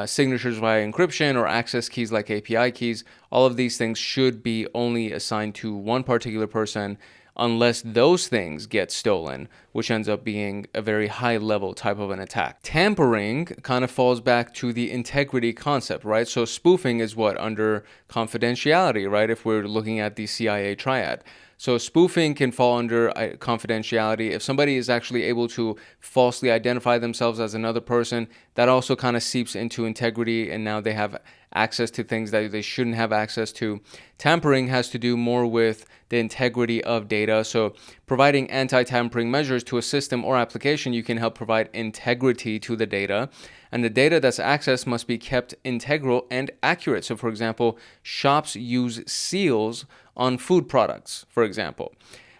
signatures via encryption or access keys like API keys, all of these things should be only assigned to one particular person unless those things get stolen, which ends up being a very high level type of an attack. Tampering kind of falls back to the integrity concept, right? So spoofing is what? Under confidentiality, right? If we're looking at the CIA Triad. So spoofing can fall under confidentiality. If somebody is actually able to falsely identify themselves as another person, that also kind of seeps into integrity, and now they have access to things that they shouldn't have access to. Tampering has to do more with the integrity of data. So providing anti-tampering measures to a system or application, you can help provide integrity to the data. And the data that's accessed must be kept integral and accurate. So for example, shops use seals on food products, for example.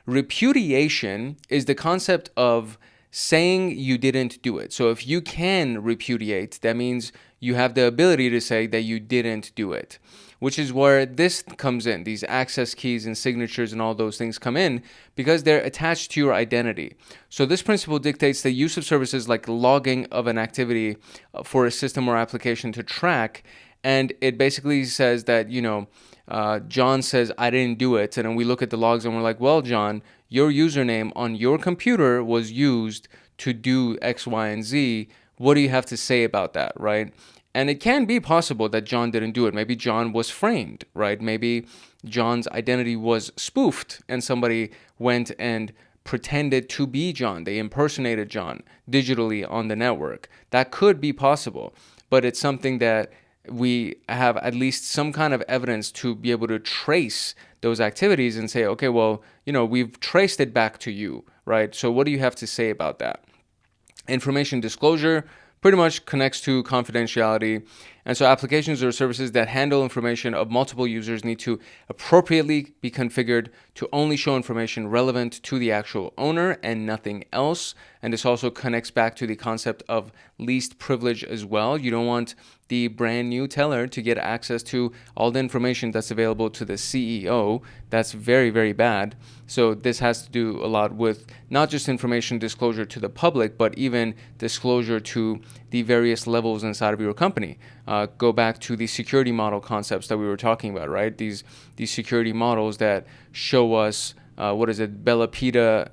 Repudiation is the concept of saying you didn't do it. So if you can repudiate, that means you have the ability to say that you didn't do it, which is where this comes in. These access keys and signatures and all those things come in because they're attached to your identity. So this principle dictates the use of services like logging of an activity for a system or application to track. And it basically says that, John says, I didn't do it. And then we look at the logs and we're like, well, John, your username on your computer was used to do X, Y, and Z. What do you have to say about that, right? And it can be possible that John didn't do it. Maybe John was framed, right? Maybe John's identity was spoofed and somebody went and pretended to be John. They impersonated John digitally on the network. That could be possible, but it's something that we have at least some kind of evidence to be able to trace those activities and say, okay, well, we've traced it back to you, right? So what do you have to say about that? Information disclosure pretty much connects to confidentiality. And so applications or services that handle information of multiple users need to appropriately be configured to only show information relevant to the actual owner and nothing else. And this also connects back to the concept of least privilege as well. You don't want the brand new teller to get access to all the information that's available to the CEO. That's very, very bad. So this has to do a lot with not just information disclosure to the public, but even disclosure to the various levels inside of your company. go back to the security model concepts that we were talking about, right? These security models that show us what is it, Bella Padula,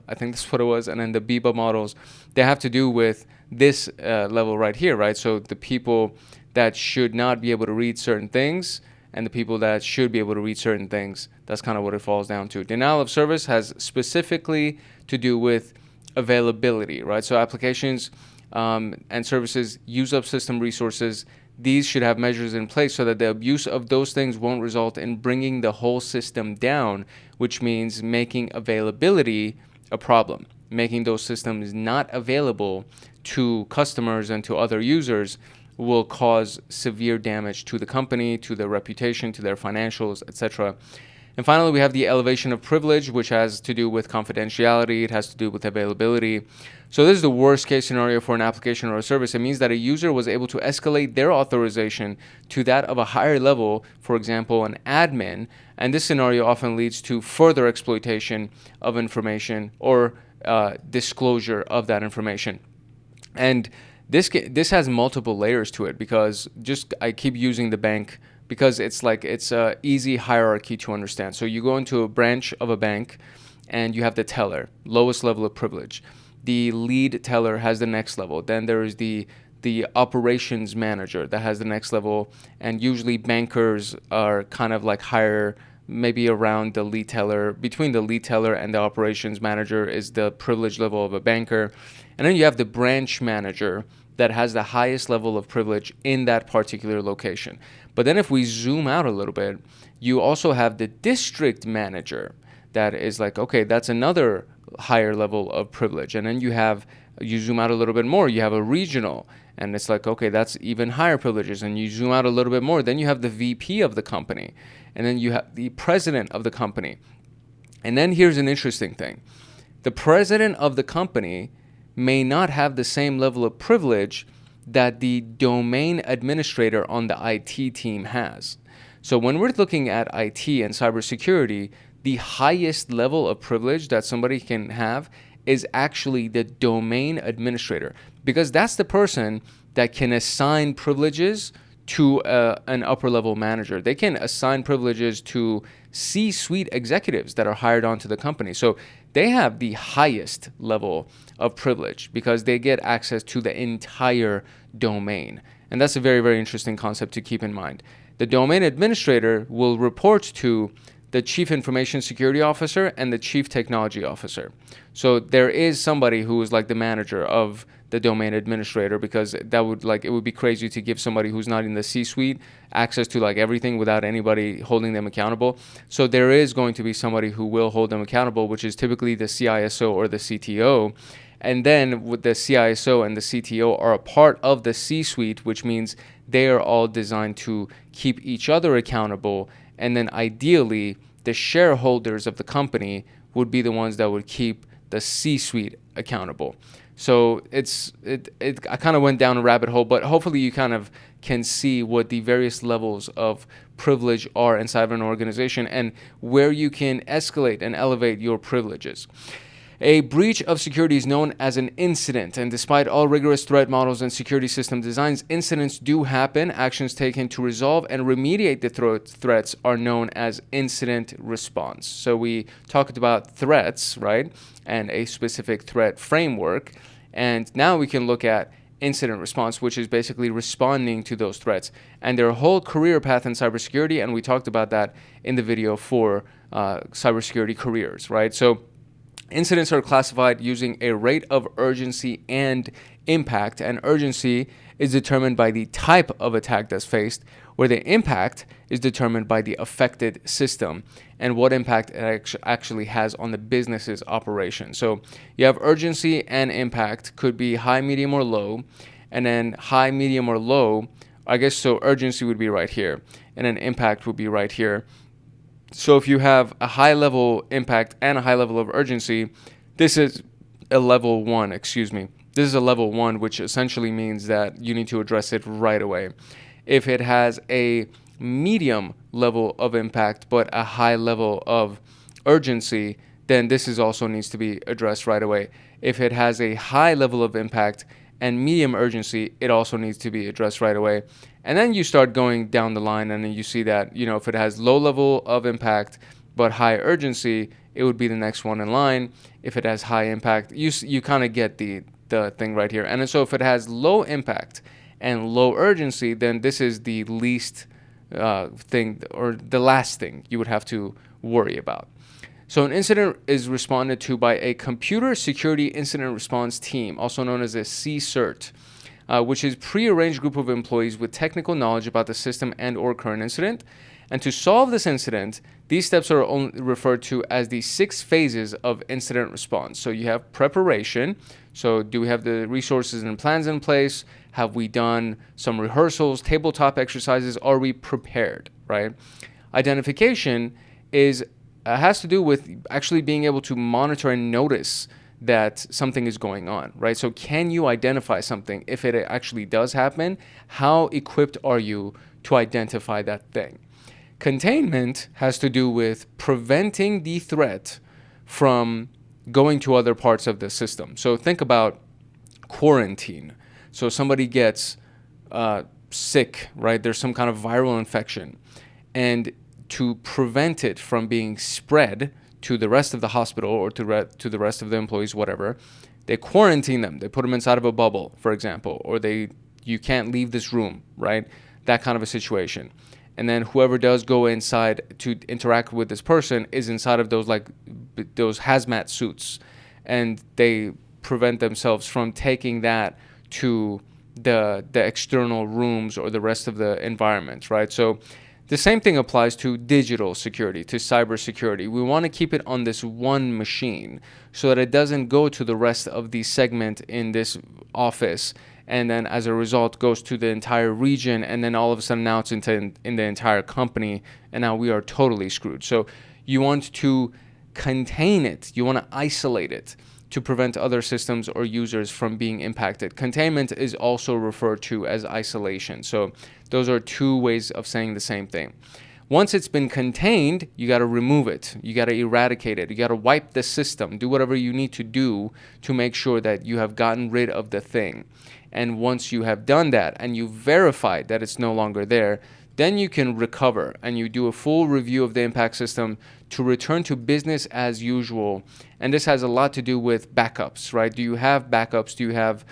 I think that's what it was, and then the Biba models, they have to do with this level right here, right? So the people that should not be able to read certain things and the people that should be able to read certain things, that's kind of what it falls down to. Denial of service has specifically to do with availability, right? So applications and services use up system resources. These should have measures in place so that the abuse of those things won't result in bringing the whole system down, which means making availability a problem, making those systems not available to customers and to other users will cause severe damage to the company, to their reputation, to their financials, etc. And finally, we have the elevation of privilege, which has to do with confidentiality. It has to do with availability. So this is the worst case scenario for an application or a service. It means that a user was able to escalate their authorization to that of a higher level, for example, an admin. And this scenario often leads to further exploitation of information or disclosure of that information. And this has multiple layers to it, because I keep using the bank because it's a easy hierarchy to understand. So you go into a branch of a bank and you have the teller, lowest level of privilege. The lead teller has the next level. Then there is the operations manager that has the next level, and usually bankers are kind of like higher, maybe around the lead teller. Between the lead teller and the operations manager is the privilege level of a banker. And then you have the branch manager that has the highest level of privilege in that particular location. But then if we zoom out a little bit, you also have the district manager that is like, okay, that's another higher level of privilege. And then you zoom out a little bit more, you have a regional, and it's like, okay, that's even higher privileges. And you zoom out a little bit more, then you have the VP of the company, and then you have the president of the company. And then here's an interesting thing. The president of the company may not have the same level of privilege that the domain administrator on the IT team has. So when we're looking at IT and cybersecurity, the highest level of privilege that somebody can have is actually the domain administrator, because that's the person that can assign privileges to an upper level manager. They can assign privileges to C-suite executives that are hired onto the company. So they have the highest level of privilege because they get access to the entire domain. And that's a very, very interesting concept to keep in mind. The domain administrator will report to the Chief Information Security Officer and the Chief Technology Officer. So there is somebody who is like the manager of the domain administrator, because it would be crazy to give somebody who's not in the C-suite access to like everything without anybody holding them accountable. So there is going to be somebody who will hold them accountable, which is typically the CISO or the CTO. And then with the CISO and the CTO are a part of the C-suite, which means they are all designed to keep each other accountable. And then ideally, the shareholders of the company would be the ones that would keep the C-suite accountable. So I kind of went down a rabbit hole, but hopefully you kind of can see what the various levels of privilege are inside of an organization and where you can escalate and elevate your privileges. A breach of security is known as an incident, and despite all rigorous threat models and security system designs, incidents do happen. Actions taken to resolve and remediate the threats are known as incident response. So we talked about threats, right, and a specific threat framework, and now we can look at incident response, which is basically responding to those threats and their whole career path in cybersecurity, and we talked about that in the video for cybersecurity careers, right? So incidents are classified using a rate of urgency and impact, and urgency is determined by the type of attack that's faced, where the impact is determined by the affected system and what impact it actually has on the business's operation. So you have urgency and impact, could be high, medium, or low, and then high, medium, or low, I guess, so urgency would be right here, and then impact would be right here. So if you have a high level impact and a high level of urgency, this is a level 1, This is a level 1, which essentially means that you need to address it right away. If it has a medium level of impact but a high level of urgency, then this is also needs to be addressed right away. If it has a high level of impact and medium urgency, it also needs to be addressed right away. And then you start going down the line, and then you see that, if it has low level of impact but high urgency, it would be the next one in line. If it has high impact, you kind of get the thing right here. And so if it has low impact and low urgency, then this is the least thing, or the last thing you would have to worry about. So an incident is responded to by a computer security incident response team, also known as a CSIRT, which is pre-arranged group of employees with technical knowledge about the system and or current incident. And to solve this incident, these steps are only referred to as the 6 phases of incident response. So you have preparation. So do we have the resources and plans in place? Have we done some rehearsals, tabletop exercises? Are we prepared, right? Identification has to do with actually being able to monitor and notice that something is going on, right? So can you identify something if it actually does happen? How equipped are you to identify that thing? Containment has to do with preventing the threat from going to other parts of the system. So think about quarantine. So somebody gets sick, right? There's some kind of viral infection. And to prevent it from being spread to the rest of the hospital or to the rest of the employees, whatever, they quarantine them. They put them inside of a bubble, for example, or you can't leave this room, right? That kind of a situation. And then whoever does go inside to interact with this person is inside of those hazmat suits, and they prevent themselves from taking that to the external rooms or the rest of the environment, right? So the same thing applies to digital security, to cybersecurity. We want to keep it on this one machine so that it doesn't go to the rest of the segment in this office, and then as a result goes to the entire region, and then all of a sudden now it's in the entire company, and now we are totally screwed. So you want to contain it. You want to isolate it to prevent other systems or users from being impacted. Containment is also referred to as isolation. So those are 2 ways of saying the same thing. Once it's been contained, you got to remove it. You got to eradicate it. You got to wipe the system. Do whatever you need to do to make sure that you have gotten rid of the thing. And once you have done that and you verified that it's no longer there, then you can recover and you do a full review of the impact system to return to business as usual. And this has a lot to do with backups, right? Do you have backups? Do you have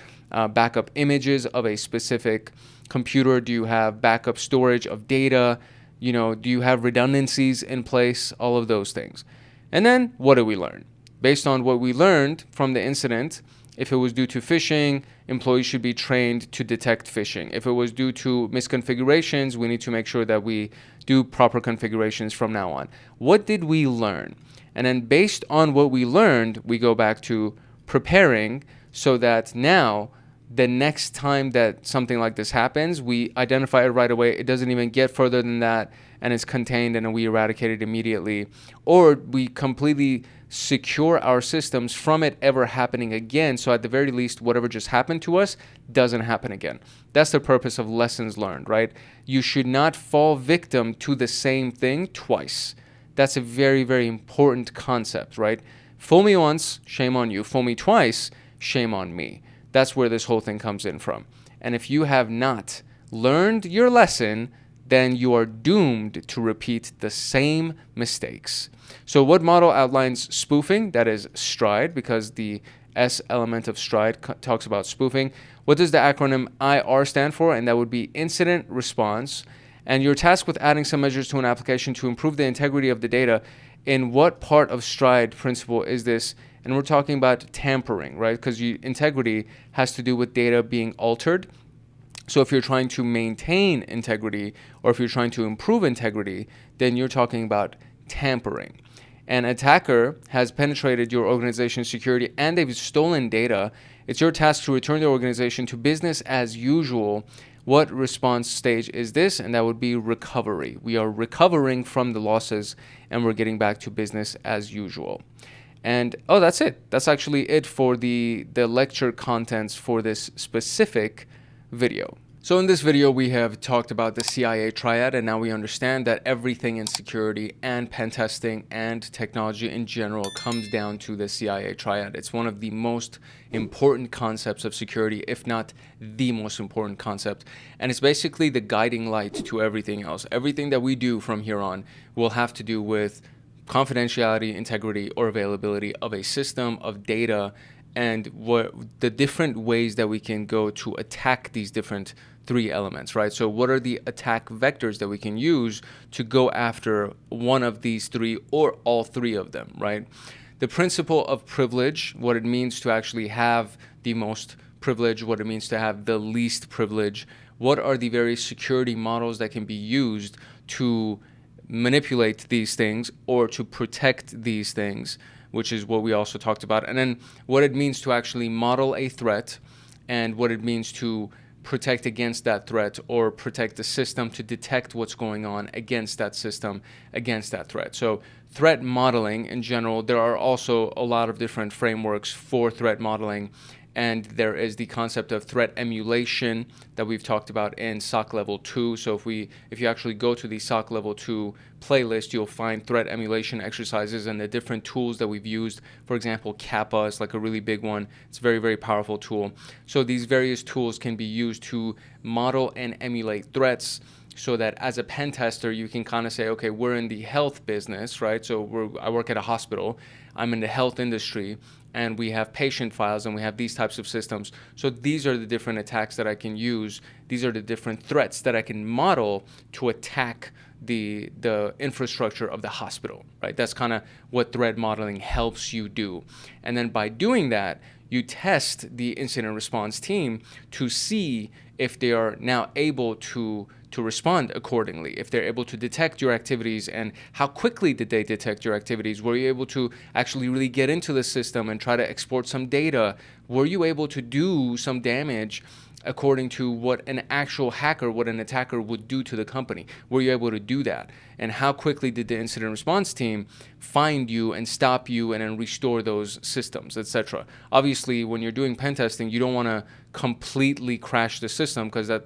backup images of a specific computer? Do you have backup storage of data? Do you have redundancies in place? All of those things. And then what did we learn? Based on what we learned from the incident, if it was due to phishing, employees should be trained to detect phishing. If it was due to misconfigurations, we need to make sure that we do proper configurations from now on. What did we learn? And then based on what we learned, we go back to preparing so that now the next time that something like this happens, we identify it right away. It doesn't even get further than that, and it's contained, and we eradicate it immediately. Or we completely secure our systems from it ever happening again. So at the very least, whatever just happened to us doesn't happen again. That's the purpose of lessons learned, right? You should not fall victim to the same thing twice. That's a very, very important concept, right? Fool me once, shame on you. Fool me twice, shame on me. That's where this whole thing comes in from. And if you have not learned your lesson, then you are doomed to repeat the same mistakes. So what model outlines spoofing? That is Stride, because the S element of Stride talks about spoofing. What does the acronym IR stand for? And that would be incident response. And you're tasked with adding some measures to an application to improve the integrity of the data. In what part of Stride principle is this? And we're talking about tampering, right? Because integrity has to do with data being altered. So if you're trying to maintain integrity, or if you're trying to improve integrity, then you're talking about tampering. An attacker has penetrated your organization's security and they've stolen data. It's your task to return the organization to business as usual. What response stage is this? And that would be recovery. We are recovering from the losses and we're getting back to business as usual. And that's it. That's actually it for the lecture contents for this specific video. So in this video, we have talked about the CIA Triad, and now we understand that everything in security and pen testing and technology in general comes down to the CIA Triad. It's one of the most important concepts of security, if not the most important concept. And it's basically the guiding light to everything else. Everything that we do from here on will have to do with confidentiality, integrity, or availability of a system of data, and what the different ways that we can go to attack these different three elements, right? So what are the attack vectors that we can use to go after one of these three or all three of them, right? The principle of privilege, what it means to actually have the most privilege, what it means to have the least privilege, what are the various security models that can be used to manipulate these things or to protect these things, which is what we also talked about. And then what it means to actually model a threat and what it means to protect against that threat or protect the system to detect what's going on against that system, against that threat. So threat modeling in general, there are also a lot of different frameworks for threat modeling. And there is the concept of threat emulation that we've talked about in SOC Level 2. So if you actually go to the SOC Level 2 playlist, you'll find threat emulation exercises and the different tools that we've used. For example, Kappa is like a really big one. It's a very, very powerful tool. So these various tools can be used to model and emulate threats, so that as a pen tester, you can kind of say, okay, we're in the health business, right? So I work at a hospital. I'm in the health industry, and we have patient files, and we have these types of systems. So these are the different attacks that I can use. These are the different threats that I can model to attack the infrastructure of the hospital, right? That's kind of what threat modeling helps you do. And then by doing that, you test the incident response team to see if they are now able to respond accordingly, if they're able to detect your activities, and how quickly did they detect your activities? Were you able to actually really get into the system and try to export some data? Were you able to do some damage according to what an actual hacker, what an attacker would do to the company? Were you able to do that? And how quickly did the incident response team find you and stop you and then restore those systems, etc.? Obviously, when you're doing pen testing, you don't want to completely crash the system because that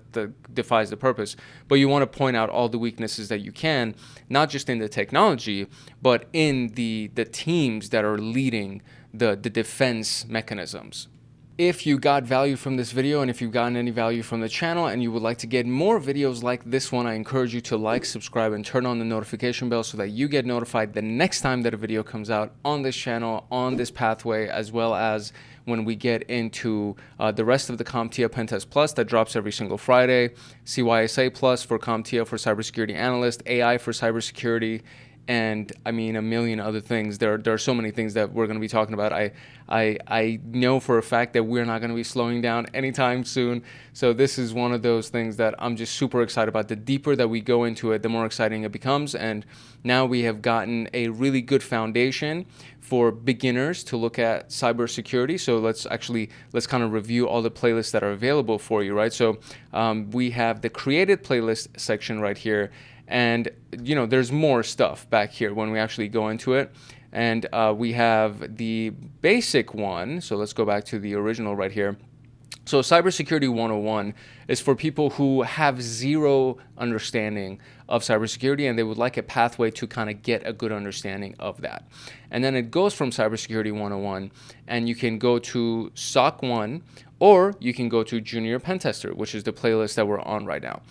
defies the purpose. But you want to point out all the weaknesses that you can, not just in the technology, but in the teams that are leading the defense mechanisms. If you got value from this video, and if you've gotten any value from the channel and you would like to get more videos like this one, I encourage you to like, subscribe, and turn on the notification bell so that you get notified the next time that a video comes out on this channel, on this pathway, as well as when we get into the rest of the CompTIA Pentest Plus that drops every single Friday, CYSA Plus for CompTIA for cybersecurity analyst, AI for cybersecurity, and I mean a million other things. There are so many things that we're going to be talking about. I know for a fact that we're not going to be slowing down anytime soon. So this is one of those things that I'm just super excited about. The deeper that we go into it, the more exciting it becomes. And now we have gotten a really good foundation for beginners to look at cybersecurity. So let's kind of review all the playlists that are available for you, right? So we have the created playlist section right here. And, you know, there's more stuff back here when we actually go into it. And we have the basic one. So let's go back to the original right here. So Cybersecurity 101 is for people who have zero understanding of cybersecurity and they would like a pathway to kind of get a good understanding of that. And then it goes from Cybersecurity 101 and you can go to SOC 1 or you can go to Junior Pentester, which is the playlist that we're on right now.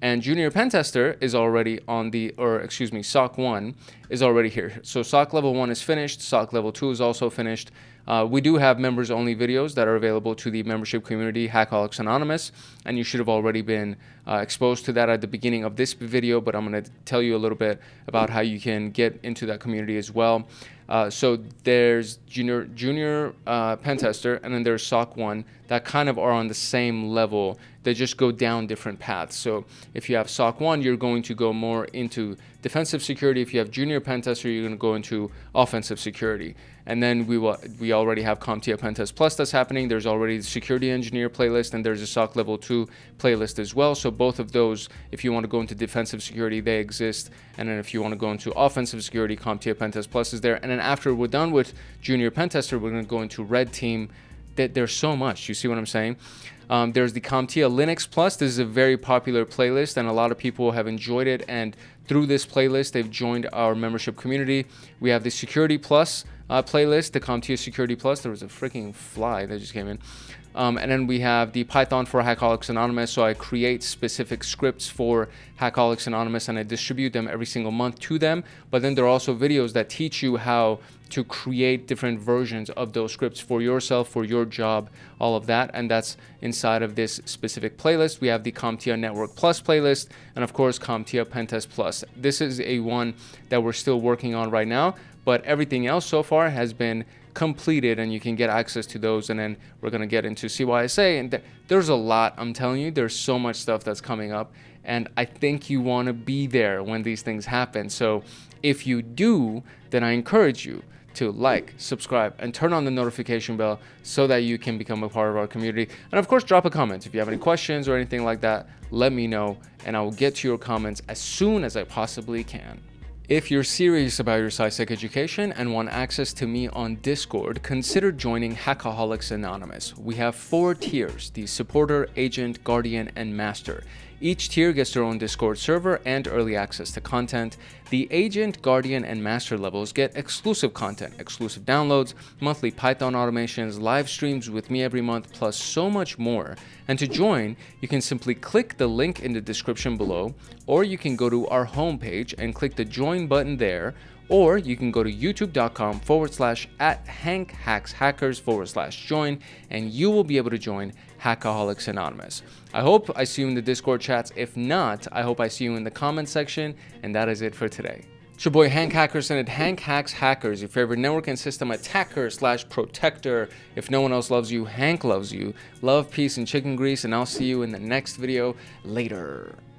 And Junior Pentester is already on SOC 1 is already here. So SOC Level 1 is finished. SOC Level 2 is also finished. We do have members-only videos that are available to the membership community, Hackaholics Anonymous, and you should have already been exposed to that at the beginning of this video, but I'm going to tell you a little bit about how you can get into that community as well. So there's Junior Pentester, and then there's SOC 1 that kind of are on the same level. They just go down different paths. So if you have SOC 1, you're going to go more into defensive security. If you have Junior Pentester, you're going to go into offensive security. And then we already have CompTIA Pentest Plus that's happening. There's already the Security Engineer playlist, and there's a SOC Level 2 playlist as well. So both of those, if you want to go into defensive security, they exist. And then if you want to go into offensive security, CompTIA Pentest Plus is there. And then after we're done with Junior Pentester, we're going to go into Red Team there's so much. You see what I'm saying? There's the CompTIA Linux Plus. This is a very popular playlist, and a lot of people have enjoyed it. And through this playlist, they've joined our membership community. We have the Security Plus playlist, the CompTIA Security Plus. There was a freaking fly that just came in. And then we have the Python for Hackaholics Anonymous. So I create specific scripts for Hackaholics Anonymous and I distribute them every single month to them. But then there are also videos that teach you how to create different versions of those scripts for yourself, for your job, all of that. And that's inside of this specific playlist. We have the CompTIA Network Plus playlist and of course CompTIA Pentest Plus. This is a one that we're still working on right now, but everything else so far has been completed and you can get access to those. And then we're going to get into CySec, and there's a lot. I'm telling you, there's so much stuff that's coming up, and I think you want to be there when these things happen. So if you do, then I encourage you to like, subscribe, and turn on the notification bell so that you can become a part of our community. And of course, drop a comment. If you have any questions or anything like that, let me know and I will get to your comments as soon as I possibly can. If you're serious about your SysAdmin education and want access to me on Discord, consider joining Hackaholics Anonymous. We have 4 tiers: the Supporter, Agent, Guardian, and Master. Each tier gets their own Discord server and early access to content. The Agent, Guardian, and Master levels get exclusive content, exclusive downloads, monthly Python automations, live streams with me every month, plus so much more. And to join, you can simply click the link in the description below, or you can go to our homepage and click the join button there, or you can go to youtube.com/@HankHacksHackers/join, and you will be able to join Hackaholics Anonymous. I hope I see you in the Discord chats. If not, I hope I see you in the comment section, and that is it for today. It's your boy Hank Hackerson at Hank Hacks Hackers, your favorite network and system attacker/protector. If no one else loves you, Hank loves you. Love, peace, and chicken grease, and I'll see you in the next video later.